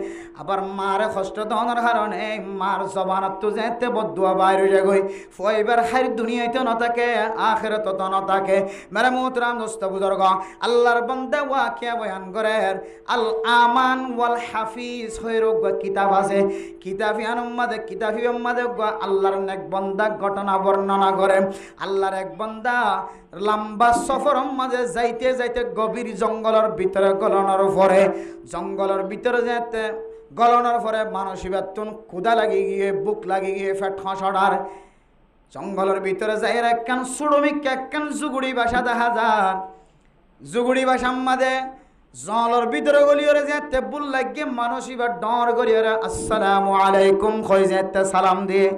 আবার মারে কষ্ট দনের কারণে মার জবানত তো যেতে বদুয়া বাইরে যাগই ফয়বার হার দুনিয়াতে ন থাকে আখিরাত তো ন থাকে মেরা মোহতরম দোস্ত বুজুর্গ আল্লাহর বান্দা ওয়াকিয়া বয়ান করে আল আমান ওয়াল হাফিজ হইরোগ কিতাব আছে কিতাবি উম্মাদে আল্লাহর নেক বান্দা ঘটনা বর্ণনা করে আল্লাহর এক বান্দা লম্বা সফরের মাঝে যাইতে যাইতে গভীর জঙ্গলের ভিতরে গলনের পরে জঙ্গলের ভিতরে যেতে গলনের পরে মানসিবাতুন ক্ষুধা লাগি গিয়ে বুক লাগি গিয়ে পেট খসড়ার জঙ্গলের ভিতরে যাই একখান সুড়মিক একখান জুগুড়ি বাসা দেখা যান জুগুড়ি বাসার মাঝে জলের ভিতরে গলিয়রে যেতে বুল লাগিয়ে মানসিবা ডর গলিয়রে আসসালামু আলাইকুম কই যেতে সালাম দিয়ে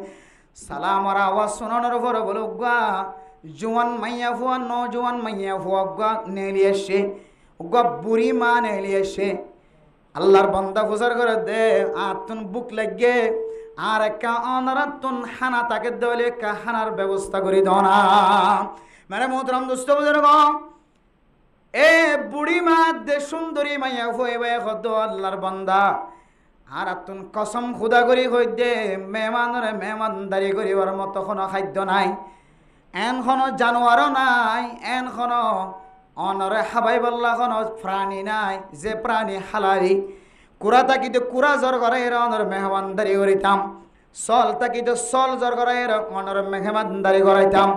সালামর আওয়াজ শোনানোর পরে বলো গা জোয়ান মাইয়া ফুয়া নজওয়ান মাইয়া ফুয়া গা নেলি এসে গা বুড়ি মা নেলি এসে আল্লাহর বান্দা ফুজার করে দে আতুন বুক লাগে আর একা অনারাতুন হানা তাকে দলে কা হানার ব্যবস্থা করি দাও না মানে মোহতরম দোস্ত বুজুর্গ এ বুড়ি মা দে সুন্দরী মাইয়া ফুয়ে বে খদ আল্লাহর বান্দা আর আতুন কসম খুদা করি কই দে মেহমানরে মেহমানদারি করিবার মতো কোনো খাদ্য নাই এনখনো জানোয়ারও নাই এনখনো অনরে হাবাই বল্লা কোনো প্রাণী নাই যে প্রাণী হালারি কুড়া তাকিতে কুড়া জ্বর করে এর অনর মেহমানদারি করিতাম সল তাকিতে সল জ্বর করে এর অনর মেহমানদারি করাইতাম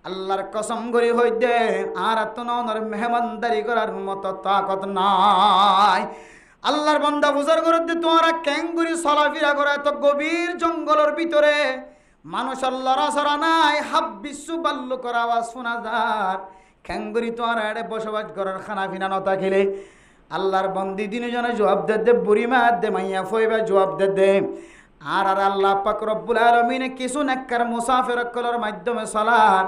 আল্লাহর কসম করি হই দে আর আতুন অনর মেহমানদারি করার মতো তাকত নাই আল্লাহর বান্দা বুঝার করে দে তোমরা ক্যাঙ্গুরি চলাফেরা করে এত গভীর জঙ্গলের ভিতরে মানুষের লড়াচড়া নাই হাব বিশ্ব বাল্য করা আওয়াজ শোনা যার ক্যাঙ্গুরি তোমরা এড়ে বসবাস করার খানা পিনা নতা খেলে আল্লাহর বন্দি দিনজনে জবাব দে বুড়ি মা দে মাইয়া ফইবা জবাব দে আর আল্লাহ পাক রব্বুল আলামিন কিছু নেককার মুসাফির কলার মাধ্যমে সালার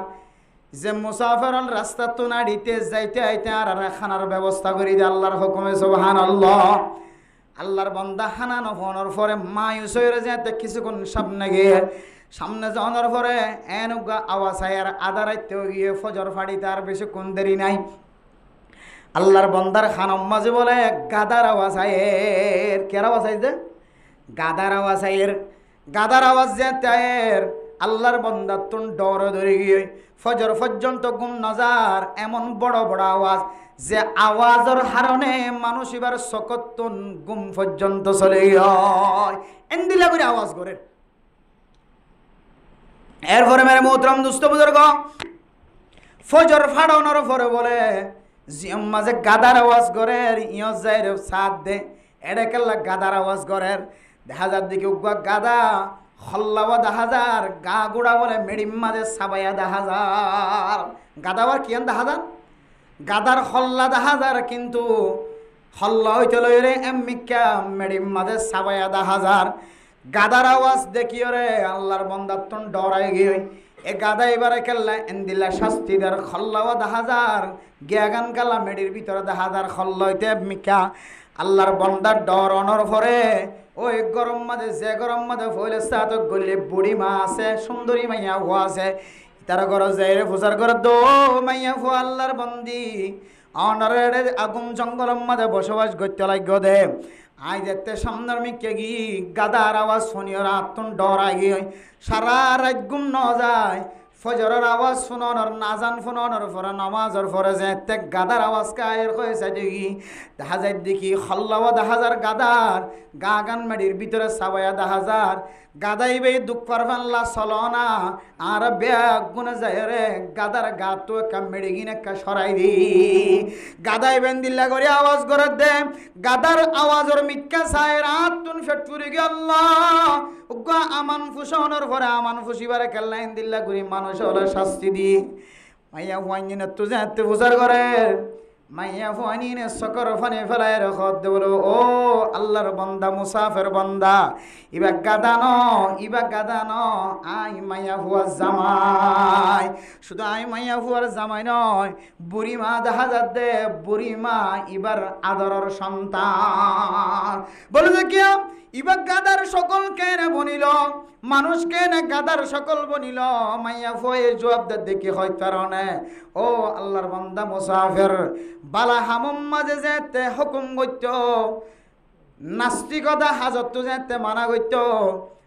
যে মুসাফিরল রাস্তা তো নাড়িতে যাইতে আইতে আর খানার ব্যবস্থা করি দে আল্লাহর হুকুমে সুবহানাল্লাহ আল্লাহর বান্দা হানা নফনের পরে মায়ুস হয়ে যেতে কিছুক্ষণ সামনে যাওয়ার পরে এনুগা আওয়াজ আর আধা রাইতেও গিয়ে ফজর ফাড়ি তার বেশিক্ষণ দেরি নাই আল্লাহর বান্দার খানম মাঝে বলে গাদার আওয়াজ আয়ের কের আওয়াজ আইছে গাদার আওয়াজ যেতে আয়ের আল্লাহর বান্দার তুন ডরে ধরে গিয়ে ফজর পর্যন্ত ঘুম নজার এমন বড় বড় আওয়াজ যে আওয়াজের হারণে মানুষ এবার সকতুন ঘুম পর্যন্ত চলে গিয়ে এন্দিলা করে আওয়াজ করে এরপরে মেরে মোহতরম দুস্থ বুজুর্গ ফজর ফাড়ানোর পরে বলে জিয়ম মাঝে গাদার আওয়াজ করে ইয় যায় সাথ দে এড়ে কেল্লা গাদার আওয়াজ করে দেখা যার দিকে উগুয়া গাদা হল্লাওয়া দেখা যার গা গুড়া বলে মেডিম মাঝে সাবাইয়া দেখা যার গাদাবার কিয়ান দেখা যান গাদার হল্লা দেখা যার কিন্তু হল্লা হইতে লই রে এমিকা মেডিম মাঝে সাবাইয়া দেখা যার গাদার আওয়াজ দেখিও রে আল্লাহর বান্দার তন ডরাই গিয়ে এ গাদা এবারে কেল্লা এন্দিল্লা শাস্তিদার খল্লাওয়া দেখা যার গিয়াগান কালা মেডির ভিতরে দেখা যার খল্লা হইতে মিকা আল্লাহর বান্দার ডর অনর পরে ওই গরম মাঝে যে গরম মাঝে ফইলে সাতক গলি বুড়ি মা আছে সুন্দরী মাইয়া হওয়া আছে তারা ঘর যাই রে ফুসার ঘর দো মাইয়া ফো আল্লাহর বন্দি অনরে আগুন জঙ্গলের মাঝে বসবাস করতে লাগ দে আই দেখতে সামনের মিকে গি গাদার আওয়াজ শুনিও রাতন ডরাই গিয়ে সারা রাত ঘুম ন যায় ফজরের আওয়াজ শুনানোর নাজান শুনানোর পরে নামাজের পরে যেতে গাদার আওয়াজ কায়ের হয়েছে দেখি দেখা যায় দেখি হল্লাওয়া দেখা যার গাদার গা গান মেডির ভিতরে সাবাইয়া দেখা যার গাদাইবে দুঃখ পারফাল্লা চলনা আর ব্যাগ গুনে যায় রে গাদার গা তো একা মেডি গিনে একা সরাই দি গাদাই বেন্দিল্লা করে আওয়াজ করে দে গাদার আওয়াজের মিক্কা চায় রাত তুন ফেট ফুরি গে আল্লাহ উগা আমান ফুসানোর পরে আমান ফুসিবারে কেল্লাইন দিল্লা করি মানুষ হলে শাস্তি দি মাইয়া হুয়াইন তো যাতে ফুসার করে মাইয়া ফুয়ানিনে সকর ফানে ফেলায় খদ বলো ও আল্লাহর বান্দা মুসাফির বান্দা ইবা গাদানো আই মাইয়া ফুয়ার জামাই শুধু আই মাইয়া ফুয়ার জামাই নয় বুড়ি মা দেখা যাচ্ছে বুড়ি মা ইবার আদরের সন্তান বলে যে কি ইবা গাদার সকল কেনে বনিল মানুষ কেনে গাদার সকল বনিল মাইয়া ফুয়ে জবাব দেখি হয় কারণে ও আল্লাহর বান্দা মুসাফির বালা হামম মাঝে যেতে হুকুম করত নাস্তিকতা হাজতটো যেতে মানা করত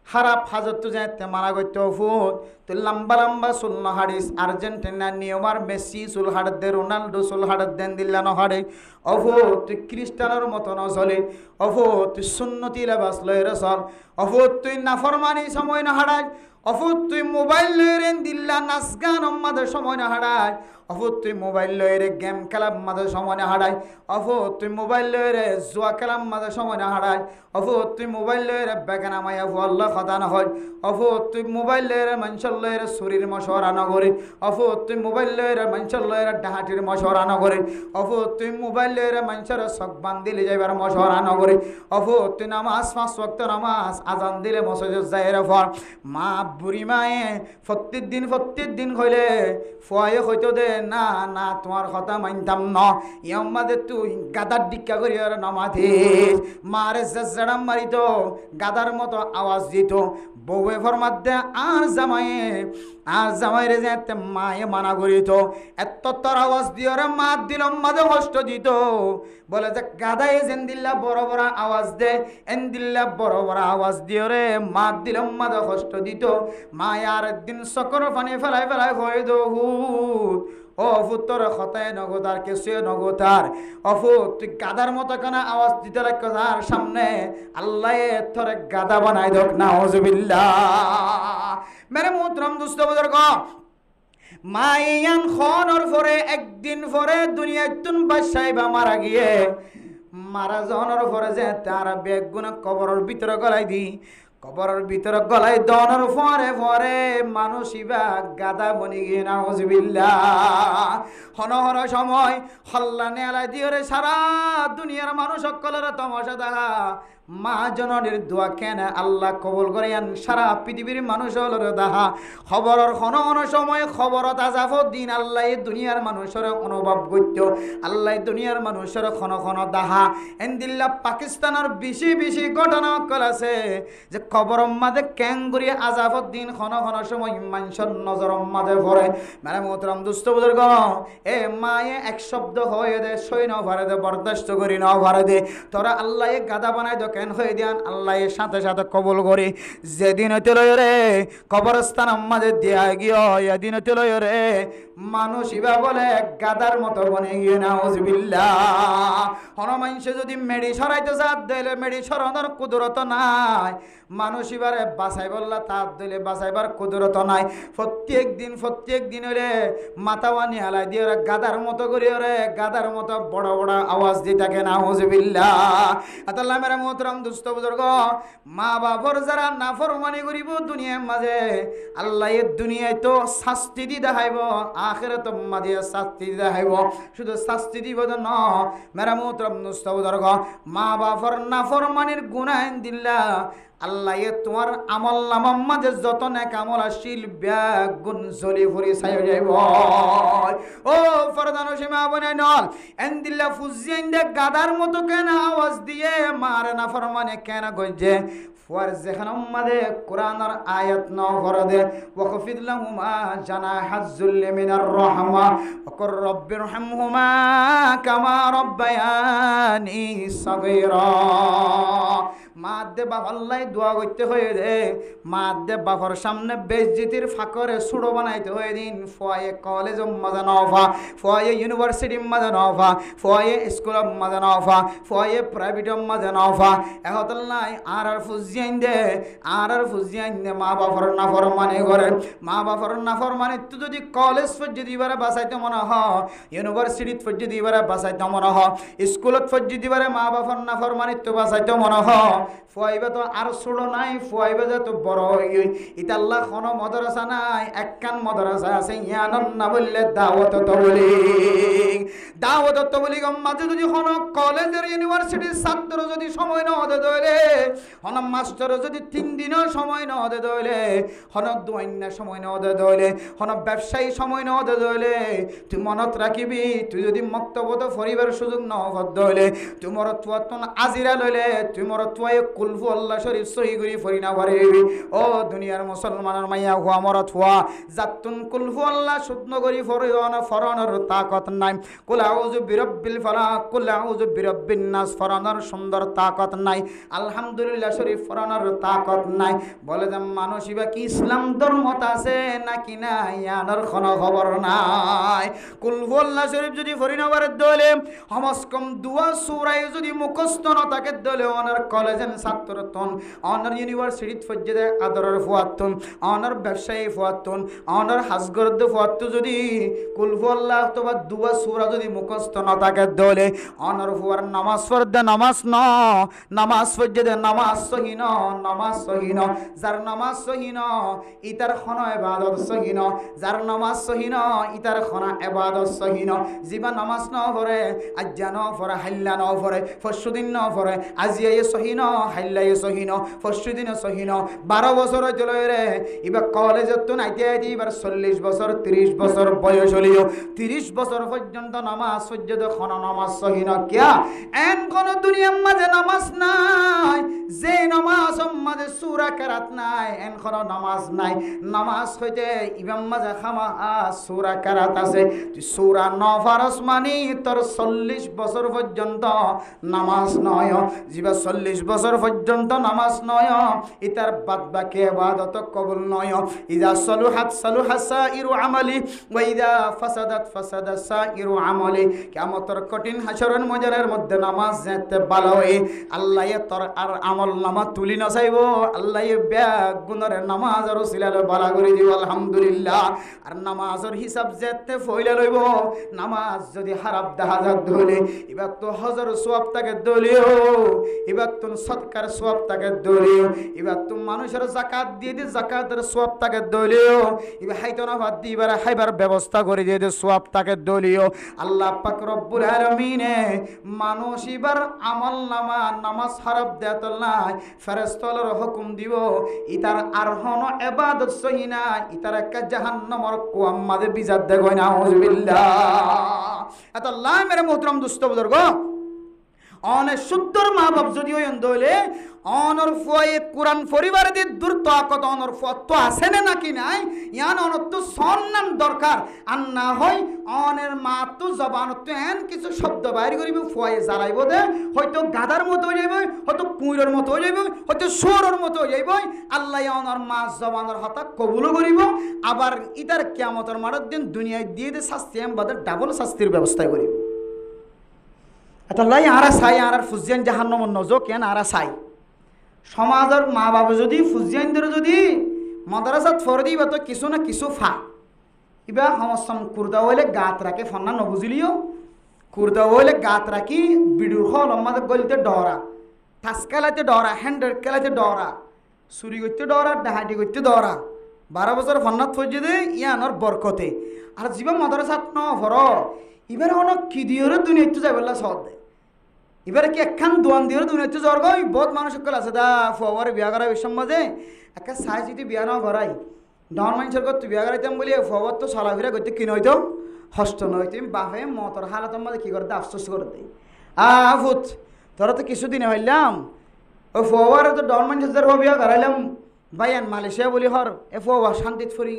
খারাপ হাজতটো যেতে মানা করত ফুট তো লম্বা লম্বা চুল নহাড়িস আর্জেন্টিনা নিয়মার মেসি চুল হাড় দে রোনাল্ডো চুল হাড় দেন দিল্লা নহাড়ে অফু তুই খ্রিস্টানের মতো নচলে অফু তুই সুন্নতি লেবাস লয়ের চল অফু তুই নাফরমানি সময় নহাড়াই অফুত তুই মোবাইল লয়ের দিল্লা নাচ গান আমাদের সময় না হারায় অফুত তুই মোবাইল লয়ের গেম খেলার মাঝে সময় না হারায় অফুত তুই মোবাইল লয়ের জুয়া খেলার মাঝে সময় না হারায় অফুত তুই মোবাইল লয়ের বেগানা মায়া আল্লাহ খদা না হয় অফুত তুই মোবাইল লয়ের মানুষের লয়ের শরীর মশওয়ারা নগরী অফুত তুই মোবাইল লয়ের মানুষের লয়ের ডাহাটির মশওয়ারা নগরী অফুত তুই মোবাইল লয়ের মানুষের শখ বান্ধিলে যাইবার মশওয়ারা নগরী অফুত তুই নামাজ 5 ওয়াক্ত নামাজ আজান দিলে মসজিদে যাইর ফর মা বুড়ি মায়ে প্রত্যেক দিন হইলে ফুয়ায়ে হইতো দে না না তোমার কথা মানতাম ন ইয়াম্মাদে তুই গাদার ডিক্কা করি আর নামাথিস মারে জেজড়াম মারিত গাদার মতো আওয়াজ দিত বউয়ে ফরমাত দে আর জামাইরে যেতে মায়ে মানা করিত এত তোর আওয়াজ দিও রে মা দিলাম মাঝে কষ্ট দিত বলে যে গাদাই যেন দিল্লা বড় বড় আওয়াজ দে এন দিল্লা বড় বড় আওয়াজ দিও রে মা দিলাম মাঝে কষ্ট দিত মা আর একদিন সকর পানি ফেলাই হয়ে দো ও ফুতর খতায় নগতার কেসে নগতার অফুত তুই গাদার মতো কেন আওয়াজ দিতে রাখ আর সামনে আল্লাহ তোরে গাদা বানাই দোক না হুজুবিল্লাহ মেরে মোহতরম দুস্থ বুজুর্গ মাইয়ান খনর পরে একদিন পরে দুনিয়ায় তুন বাসাইবা মারা গিয়ে মারা যাওয়ার পরে যে তার বেগুনা কবরের ভিতরে গলাই দি কবরের ভিতরে গলাই দনের পরে মানুষ ইবা গাদা বনি গিয়ে না হুজুবিল্লাহ হন সময় হল্লা নেলা দিয়ে সারা দুনিয়ার মানুষ সকলের তমাশা দেখা মা জননীর দোয়া কেন আল্লাহ কবুল করেন সারা পৃথিবীর মানুষ হলর দাহা খবরের হন সময় খবরত আজাফত দিন আল্লাহ দুনিয়ার মানুষের অনুভব করত আল্লাহ দুনিয়ার মানুষের খন দাহা এন্দিল্লা পাকিস্তানের বেশি ঘটনা কল আছে যে খবর মাঝে ক্যাঙ্গুরি আজাফত দিন খন সময় মানুষের নজর মাঝে পড়ে মানে মোহতরম দুস্থ বুজুর্গ এ মায়ে এক শব্দ হয়ে দে সই ন ভারে দে বরদাস্ত করি ন ভারে দে তোরা আল্লাহ গাদা বানাই দো কেন হয়ে দেন আল্লাহ সাথে সাথে কবুল করে যেদিন হতে লয় রে কবরস্থান মাঝে দিয়া গিয়ে এদিন হতে লয় রে মানুষ ইবা বলে গাদার মতো বনে গিয়ে না হুজুবিল্লাহ হন মানুষে যদি মেডি সরাইতে চাঁদ দিলে মেডি সরানোর কুদরত নাই মানুষ এবারে বাসাই বললা তার দিলে বাসাইবার কুদরত নাই প্রত্যেক দিন হলে মাথাওয়ানি হালাই দিয়ে ওরা গাদার মতো করি ওরে গাদার মতো বড় আওয়াজ দিয়ে থাকে না হুজুবিল্লাহ আতাল্লাহ মেরা মোহতরম দুস্থ বুজুর্গ মা বাপর যারা নাফরমানি করিব দুনিয়ার মাঝে আল্লাহ দুনিয়ায় তো শাস্তি দি দেখাইব আখিরাত মাঝে শাস্তি দি দেখাইব শুধু শাস্তি দিব ন মেরা মোহতরম দুস্থ বুজুর্গ মা বাপর নাফরমানির গুনাহ দিল্লা আল্লাহ তোমার আমল নামার মাঝে যত নেক আমল আসিল ব্যাগুন জ্বলি ফুরি ছাই যাইব ও ফরদানো সীমা বনে নল এন্দিল্লা ফুজিয়েন দে গাদার মতো কেন আওয়াজ দিয়ে মারে না ফরমানে কেন গজে ফুয়ার যেখানে মাঝে কোরআনের আয়াত ন ফরদে ওয়াকফিদ লাহুমা জানাহাজ যুল্লি মিনার রাহমা ওয়াকুর রব্বিরহামহুমা কামা রব্বায়ানি সাগীরা মা দে বাবাল্লাই দোয়া করতে হয়ে দে মা দে বাবার সামনে বেজ্জিতির ফাঁকরে সুড়ো বানাইতে হয়ে দিন ফয়ে কলেজ মজা নফা ফয়ে ইউনিভার্সিটি মজা নফা ফয়ে স্কুল মজা নফা ফয়ে প্রাইভেট মজা নফা এখন নাই আর ফুজিয়াইন দে মা বাবার নাফর মানে করে মা বাবার নাফর মানে তুই যদি কলেজ ফজ্জি দিবারে বাঁচাইতে মনে হ ইউনিভার্সিটিত ফজ্জি দিবারে বাঁচাইতে মনে হ স্কুলত ফজ্জি দিবারে মা বাবার নাফর মানে তো বাঁচাইতে মনে হ ফুয়াইবা তো আর ছোড়ো নাই, ফুয়াইবা যে তো বড় হই ইতা আল্লাহ কোনো মাদ্রাসা নাই, একখান মাদ্রাসা আছে ইয়ানন না বললে দাওয়াত তাবলীগ। দাওয়াত তাবলীগ মাঝে যদি কোনো কলেজের ইউনিভার্সিটির ছাত্র যদি সময় না হতে দইলে, হন মাস্টার যদি 3 দিনও সময় না হতে দইলে, হন দুয়াইন্না সময় না হতে দইলে, হন ব্যবসায়ী সময় না হতে দইলে, তুই মনত রাখিবি তুই যদি মক্তবত ফরিবার সুযোগ না হতে দইলে, তুই মর তুয়াতন আজিরা লইলে তুই মর তুয়ায় কুলফু আল্লাহ শরীফ সহি করি ফরি না পারিবি। ও দুনিয়ার মুসলমানের মাইয়া হুয়া মরত হুয়া জাতুন কুলফু আল্লাহ শুদ্ধ করি ফরিওয়ান ফরানোর তাকত নাই, কুল আউযু বিরাব্বিল ফালাক কুল আউযু বিরাব্বিন নাস ফরানোর সুন্দর তাকত নাই, আলহামদুলিল্লাহ শরীফ ফরানোর তাকত নাই। বলে যে মানুষ ইবা কি ইসলাম ধর্মত আছে নাকি নাই ইয়ানোর কোনো খবর নাই। কুলফু আল্লাহ শরীফ যদি ফরি না পারে দলে হমস্কম দুয়া সূরায় যদি মুখস্থ না থাকে দলে অনার কলেজের ছাত্রতন, অনার ইউনিভার্সিটিত ফজ্জে আদরের ফুয়াতুন, অনার ব্যবসায়ী ফুয়াতুন, অনার হাজগরদ ফুয়াতু যদি কুলফু আল্লাহ অথবা দুয়া সূরা যদি মুখস্থ না থাকে দলে অনার ফুয়ার নামাজ পড়তে নামাজ ন, নামাজ ফজ্জে নামাজ সহিন, নামাজ সহিন। যার নামাজ সহিন ইতার খন ইবাদত সহিন, যার নামাজ সহিন ইতার খন ইবাদত সহিন। জিবা নামাজ ন পড়ে আজ্জা ন পড়ে হাল্লা ন পড়ে ফসুদিন ন পড়ে আজিয়াই সহিন হাল্লাই সহিন ফসুদিন সহিন। 12 বছর চলে রে এবার কলেজত তো নাইতে আইতে এবার 40 বছর 30 বছর বয়স হলিও 30 বছর পর্যন্ত নামাজ সজ্জদ খন নামাজ সহিন। কিয়া এন কোন দুনিয়ার মাঝে নামাজ নাই, যে নামাজ মাঝে সূরা কেরাত নাই, এন কোন নামাজ নাই। নামাজ হইতে ইমাম মাঝে খামা সূরা কেরাত আছে, তুই সূরা ন ফারস মানি তোর 40 বছর পর্যন্ত নামাজ নয়। জিবা 40 বছর পর্যন্ত নামাজ নয় ইতার বাদ বাকি ইবাদত কবুল নয়। ইদা সলুহাত সলুহা সাইরু আমালি ওয়া ইদা ফাসাদাত ফাসাদা সাইরু আমালি। কিয়ামতের কঠিন হাশরের ময়দানের মধ্যে নামাজ যেতে ভালো হয় আল্লাহ তোর আর আমল নামা তুলি না চাইব, আল্লাহ ব্যাগ গুণের নামাজের ওসিলালে বালা করে দিব আলহামদুলিল্লাহ। আর নামাজের হিসাব যেতে ফইলা লইব, নামাজ যদি হারাপ দেখা যাক ধরে এবার তো হজর সোয়াব তাকে দলিও, এবার তো সৎকার সোয়াব তাকে দলিও, এবার তো মানুষের জাকাত দিয়ে দিয়ে জাকাতের সোয়াব তাকে দলিও, এবার হাইতো না বাদ দিয়ে এবার হাইবার ব্যবস্থা করে দিয়ে দিয়ে সোয়াব তাকে দলিও। আল্লাহ পাক রব্বুল আলামিনে মানুষ এবার আমল নামা নামাজ হারাপ দেত নাই ফেরেশতার হুকুম দিব ইতার আর হন ইবাদত সহি না, ইতার একটা জাহান্নামের কুয়াম মাঝে বিজাত দেখো না আউযুবিল্লাহ। এত আল্লাহ মেরে মোহতরম দুস্থ বুজুর্গ অনেক সুন্দর মা বাপ যদি হইন দইলে অনর ফুয়ে কোরআন পরিবারে দি দূর তাকত অনর ফত আছে না নাকি নাই ইয়ান অনর তো সম্মান দরকার। আর না হয় অনের মা তো জবান তো এন কিছু শব্দ বাইর করিব ফুয়ে জারাইব দে, হয়তো গাদার মতো হয়ে যাইব, হয়তো কুইরের মতো হয়ে যাইব, হয়তো সোরের মতো হয়ে যাইব। আল্লাহ অনর মা জবানের হতা কবুল করিব, আবার ইতার কিয়ামতের মাঠের দিন দুনিয়ায় দিয়ে দিয়ে শাস্তি বাদে ডাবল শাস্তির ব্যবস্থা করিব। এতলাই আরা চাই আর ফুজিয়ান জাহান্নামের নজো কেন আরা চাই সমাজের মা বাবা যদি ফুজিয়ানদের যদি মাদ্রাসাত ফর দিবা তো কিছু না কিছু ফা ইবা সমস্যা কুর্দা হইলে গাত রাখে ফন্না নবুঝিলিও, কুর্দা হইলে গাত রাখি বিডুর হল আমাদের গলিতে ডরা, ঠাস খেলাতে ডরা, হ্যান্ডেল খেলাতে ডরা, চুরি করতে ডরা, ডাহাটি করতে ডরা। 12 বছর ফন্নাত ফজে দে ইয়ানোর বরকতে। আর জীবা মাদ্রাসাত ন ফর এবার অনেক কি দিয়ে দুনিয়াতে যাই বললা সদ দে, এবারে কি একখান দোয়ান দিয়ে দুনিয়াতে যাওয়ার গই বহুত মানুষ সকল আছে দা ফুয়ারে বিয়া করা বিশ্ব মাঝে একটা সাই যদি বিয়া না করাই ডন মানুষের করতে বিয়া করাইতাম বলি ফুয়ার তো চলাফেরা করতে কিনে হইতো হস্ত নয় তুমি বাপে মতর হালাতের মাঝে কী করতে আফসোস করে দেয়। ফুত তোরা তো কিছুদিনে হইলাম ও ফুয়ার তো ডন মানুষের বিয়া করাইলাম ভাইয়ান মালয়েশিয়া বলি হর এ ফুয়া শান্তিত ফরি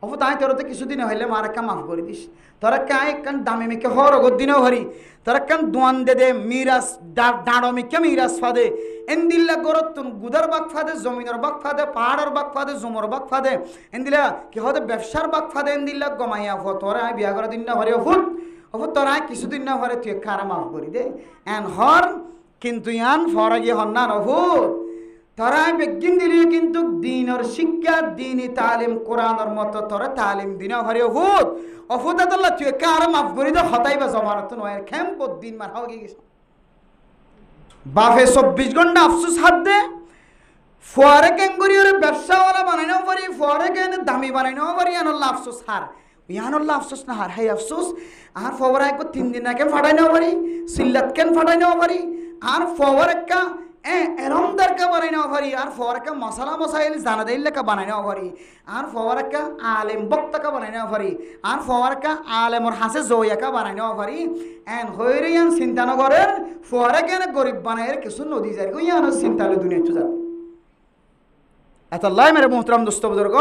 অফু তাই তোরা তো কিছুদিনে হইলে মার একটা মাফ করে দিস, তোরা কাই কান দামি মেকে হর অগর দিনেও হরি, তোরা কান দোয়ান দে দে মিরাজ ডাঁড়ো মেকে মিরাজ ফাদে এন্দিল্লা গরতুন গুদার বাগ ফাদে, জমিনের বাগ ফাদে, পাহাড়ের বাগ ফাদে, জমর বাগ ফাদে, এন্দিলা কি হতে ব্যবসার বাগ ফাদে এন্দিল্লা গমাইয়া ফ তোরা বিয়া করার দিন না হরে অফুত অফুত তোরা কিছুদিন না হরে তুই কারা মাফ করি দে এন হর কিন্তু ইয়ান ফরা গিয়ে হন না অফুত তোরা বেগিন দিলে কিন্তু দিনের শিক্ষা দিনই তালিম কোরআনের মতো তোরা তালিম দিন হরে অফুত অফুত আল্লাহ তুই কারা মাফ করি দে হতাই বা জমানত নয় খেম দিন মার হয়ে গেছে বাপে 24 ঘন্টা আফসোস হাত দে ফোয়ারে কেন করি ওরে ব্যবসাওয়ালা বানাইনাও পারি ফোয়ারে কেন দামি বানাইনাও পারি আনল্লা আফসোস হার ইয়ানল্লা আফসোস না হার হাই আফসোস আর ফোয়ারা একবার 3 দিন আগে ফাটাই নেওয়া পারি সিল্লাত কেন ফাটাই নেওয়া পারি আর ফোয়ার একটা এরম দরকা বানাই নেওয়া পারি আর ফোয়ার একটা মশালা মশাইল জানা দিল্লাকা বানাই নেওয়া পারি আর ফোয়ার একটা আলেম বক্তাকা বানাই নেওয়া পারি আর ফোয়ার একটা আলেমর হাসে জয়াকা বানাই নেওয়া পারি এন হইরে ইয়ান চিন্তা নগরের ফোয়ারে কেন গরিব বানাইয়ের কিছু নদী যাই ইয়ান চিন্তা লো দুনিয়া তো যাবে এত লাই মেরে মোহতরম দোস্ত বুজুর্গ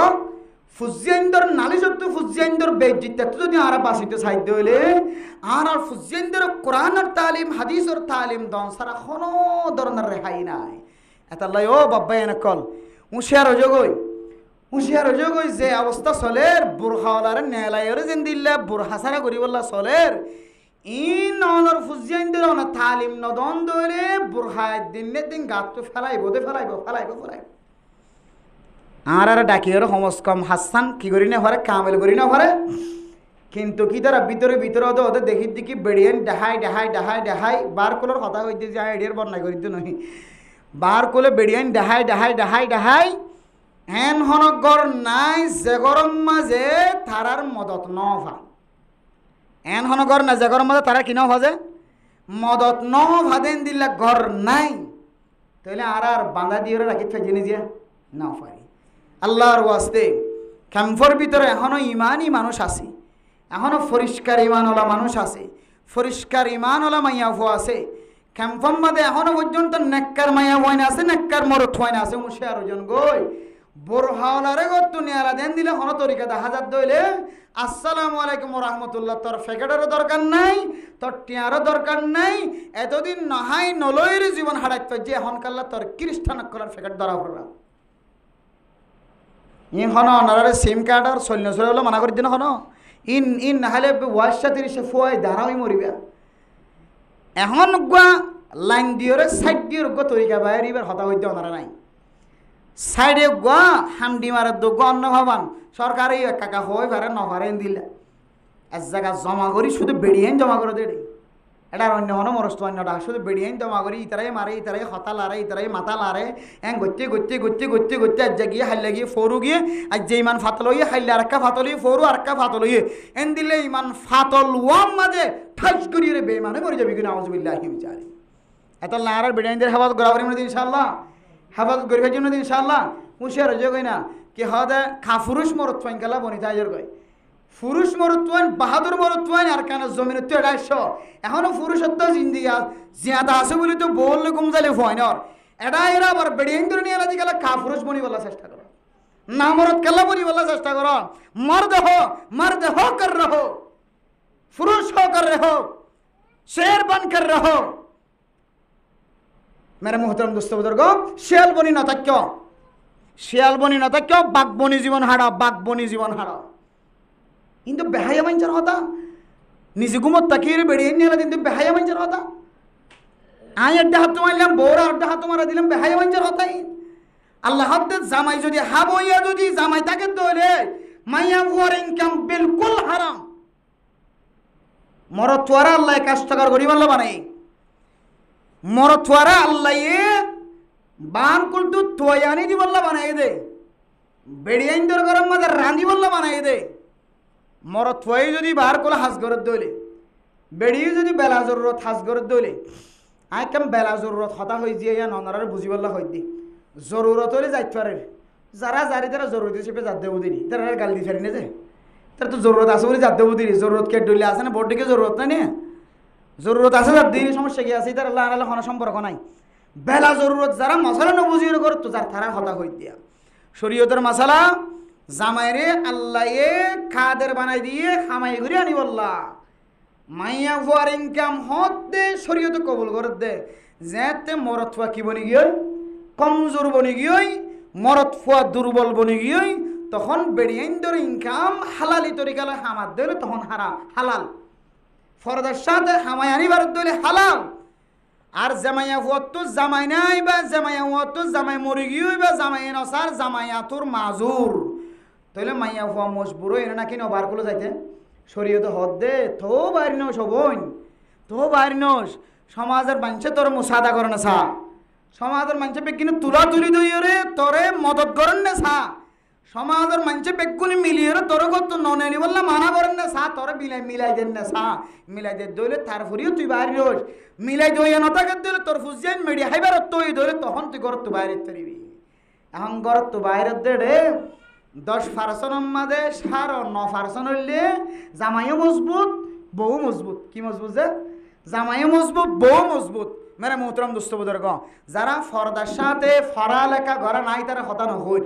ফুজিয়াইন্দর নালিশত্ব ফুজিয়াইন্দর বেজ্জিত যদি আর বাসিতে সাহিত্য হইলে আর ফুজিয়াইন্দর কোরআনের তালিম হাদিসের তালিম দন সারা কোনো ধরনের রেহাই নাই এত লাই ও বাব্বা এনকল হুঁশিয়ার অযোগই যে অবস্থা চলের বুরহাওয়ালার নেলাইয়ের যেন দিল্লা বুরহা সারা করি বললা চলের ইন নর ফুজিয়াইন্দর অনা তালিম নদন দইলে বুরহা দিন গাত তো ফেলাইব আর ডাকিয়ে সমস কম হাসান কি করি না ভরে কামেল করি না ভরে কিন্তু কি তারা ভিতরে ওদের দেখি বেড়িয়েন দেখাই বার কোলের কথা হইতে যে আইডিয়ার বর্ণনা করি তো নহি বার কোলে বেড়িয়েন দেখাই এন হনগর নাই যে গরম মাঝে তারার মদত নভা এন হনগর না যে গরম মাঝে তারা কি নভাজে মদত নভাদেন দিলে ঘর নাই তাহলে আর বাঁধা দিয়ে রাখি ফেজিনি যে না পারি আল্লাহর ওয়াস্তে ক্যাম্পর ভিতরে এখনো ইমানই মানুষ আছে এখনো পরিষ্কার ইমানওয়ালা মানুষ আছে পরিষ্কার ইমানওয়ালা মাইয়া ভো আছে ক্যাম্পর মধ্যে এখনো পর্যন্ত নেককার মাইয়া ভয় না আছে নেককার মরত হয় না আছে মুশে আর জন গই বোরহাওয়ালারে গত নিয়ালা দেন দিলে হন তরিকা দেখা যাত দইলে আসসালামু আলাইকুম ওয়া রাহমাতুল্লাহ তোর ফেকেটারও দরকার নাই তোর টিয়ারও দরকার নাই এতদিন নহাই নলয়ের জীবন হারাইত যে এখন কাল্লা তোর খ্রিস্টান কলার ফেকেট ধরা পড়া ইন হন নারে সিম কার্ড আর সৈন্য সরে হলো মানা করে দিন হন ইন নাহলে ওয়াশা 30 ফুয়াই দাঁড়াই মরিবা এখন গুয়া লাইন দিয়ে সাইড দিয়ে গো তরিকা বাইরে এবার হতা হইতে ওনারা নাই সাইডে গুয়া হামডি মারে দো অন্য ভাবান সরকারি কাকা হই পারে নভারেন দিলে এক জায়গা জমা করি শুধু বেড়িয়েন জমা করে দেড়ে এটা অন্য হন মরস্ত অন্যটা শুধু বেড়িয়েন জমা করি ইতারাই মারে ইতারাই হতা লারে ইতারাই মাথা লারে এন গত্তে আজ গিয়ে হাইলে গিয়ে ফোরু গিয়ে আজ যে ইমান ফাতল হইয়ে হাইলে আরেকা ফাতল হইয়ে ফোরু আরেকা ফাতল হইয়ে এন দিলে ইমান ফাতল ওয়াম মাঝে ঠাস করিয়ে রে বেমানে মরে যাবি কিনা আউযুবিল্লাহি বিচারি এত লারার বেড়িয়েনদের হেফাজত করা পারি মনে ইনশাআল্লাহ হেফাজত করিবার জন্য ইনশাআল্লাহ হুঁশিয়ার হয়ে গই না কি হদে খাফুরুষ মরত ফাইন গেলা বনিতা আজর গই পুরুষ মরুত্বান বাহাদুর মরুত্বান আর কেন জমিন তো 150 এখনো পুরুষত্ব জিন্দিগি জিয়াদা আছে বলে তো বললে গুমজালে ফয়নর এটা এরা আবার বেড়িয়ে ধরে নিয়ে আলাদা গেলে কাপুরুষ বনি বলার চেষ্টা করো না মরদ কেলা বনি বলার চেষ্টা করো मर्द हो कर रहो पुरुष हो कर रहो शेर बन कर रहो मेरे मोहतरम दोस्तों बुजुर्गों শিয়াল বনি না থাকো বাঘ বনি জীবন হারা কিন্তু বেহায়া মানচার হতা নিজে ঘুমত তাকিয়ে বেড়িয়ে নিয়ে কিন্তু বেহায়া মানচার হতা আই একটা হাত মারলাম বউরা একটা হাত মারা দিলাম বেহায়া মানচার হতাই আল্লাহ হাতে জামাই যদি হাবইয়া যদি জামাই তাকে ধরে মাইয়া বুয়ার ইনকাম বিলকুল হারাম মরতওয়ারা আল্লাহ কাজটাকার গরিব আল্লাহ বানাই মরতওয়ারা আল্লাহ বান কুলতু তোয়ানি দি বল্লা বানাই দে বেড়িয়াইন দর গরম মাঝে রাঁধি বল্লা বানাই দে মরত হয়ে যদি বার কোলা হাজ গরত দইলে বেড়িয়ে যদি বেলা জরুরত হাজ গরত দইলে আইকাম বেলা জরুরত হতা হয়ে দিয়ে ননার বুঝি বললা হয়ে দি জরুরত হলে যাইতে পারে যারা জারি তারা জরুরত হিসেবে যাত দেবো দিনি তারা গাল দিয়ে ফেরি না যে তার তো জরুরত আছে বলে যাত দেবো দিনি জরুরত কে ডইলে আছে না বোর্ড দিকে জরুরত না নিয়ে জরুরত আছে যার দিনই সমস্যা কি আছে তার আল্লাহ আল্লাহ কোনো সম্পর্ক নাই বেলা জরুরত যারা মশলা নবুঝিয়ে করত তো যার তারা হতা হয়ে দিয়া শরীয়তের মশলা জামাইরে আল্লাহ খাদের বানাই দিয়ে খামাই ঘুরে আনি বললা মাইয়া ফুয়ার ইনকাম হতে শরীয়তে কবুল করে দে যেতে মরত ফুয়া কি বনি গিয়ে কমজোর বনি গিয়ে মরত ফুয়া দুর্বল বনি গিয়ে তখন বেড়িয়াইন ধরে ইনকাম হালালি তরিকালে হামার দিলে তখন হালাল ফরদার সাথে হামাই আনিবার দিলে হালাল আর জামাইয়া ফুয়া তো জামাই নাই বা জামাইয়া ফুয়া তো জামাই মরি গিয়ে বা জামাই নসার জামাইয়া তোর মাজুর তাহলে মাইয়া ফুয়া মজবুর এনে নাকি নবার করে যাইতে শরীয়তে হদ দে তো বাইর নস হবন তো বাইর নস সমাজের মানুষে তোর মুসাদা করে না সা সমাজের মানুষে বেগুনি তুলা তুলি দইরে তোরে মদত করেন না সা সমাজের মানুষে বেগুনি মিলিয়ে তোর কত ননেলি বললে মানা করেন না সা তোরে মিলাই দেন না সা মিলাই দে দইলে তারপরেও তুই বাইরে রোজ মিলাই দইয়া নতাকে দিলে তোর ফুজিয়ান মেডিয়া হাইবার তুই দইলে তখন তুই ঘর তো বাইরে তরিবি এখন ঘর তো বাইরে দে 10% মাঝে 9% হইলে জামাইও মজবুত বউ মজবুত কি মজবুত যে জামাইও মজবুত বউ মজবুত মেরে মোহতরম দোস্ত বুজুর্গ যারা ফরদার সাথে ফরালেখা ঘরে নাই তারা হতানো হই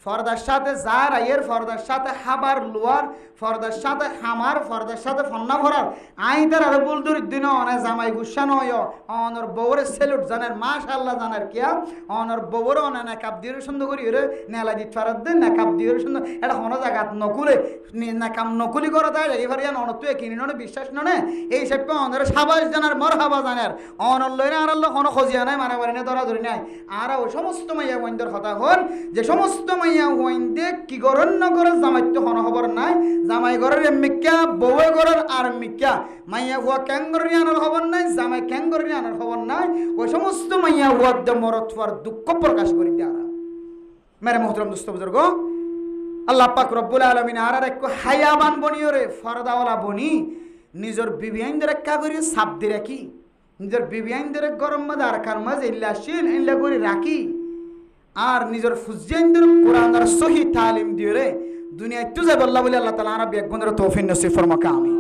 ফরদার সাথে যার আইয়ের ফরদার সাথে হাবার লোয়ার ফরদার সাথে হামার ফরদার সাথে ফন্না ভরার আই তার আর বলদুর দিন অনে জামাই গুসা নয় অনর বউরে সেলুট জানার মাশাআল্লাহ জানার কিয়া অনর বউর অনে নাকাব দিয়ে সুন্দর করি রে নেলা দিত ফারাদ দে নাকাব দিয়ে সুন্দর এটা হন জায়গা নকুলে নাকাম নকুলি করে দেয় এবারে অন তুই কিনি ননে বিশ্বাস ননে এই সব অনর সাবাস জানার মরহাবা জানার অনর লইরে আর আল্লাহ কোন খজিয়া নাই মারামারি নাই ধরা ধরি নাই আর ওই সমস্ত মাইয়া বন্ধর কথা হল যে সমস্ত মাইয়া হইন্দে কি গরন না করে জামাই তো হন খবর নাই জামাই ঘরের মিক্কা বউয়ে ঘরের আর মিক্কা মাইয়া হুয়া ক্যাঙ্গরি আনার খবর নাই জামাই ক্যাঙ্গরি আনার খবর নাই ওই সমস্ত মাইয়া হুয়া দে মরত হওয়ার দুঃখ প্রকাশ করি দেওয়া মেরে মোহতরম দোস্ত বুজুর্গ আল্লাহ পাক রব্বুল আলামিন আর এক হায়াবান বনিও রে ফরদাওয়ালা বনি নিজের বিবিয়াইনদের রক্ষা করি সাপ দিয়ে রাখি নিজের বিবিয়াইনদের গরম মাঝে আর কার মাঝে ইল্লাশীল ইল্লা করে রাখি আর নিজের ফুজিয়াইনদের কোরআনের সহি তালিম দিয়ে রে দুনিয়ায় তুই যাই বল্লা বলে আল্লাহ তাআলা আরব এক বন্ধুর তৌফিক নসিব ফরমাকা আমি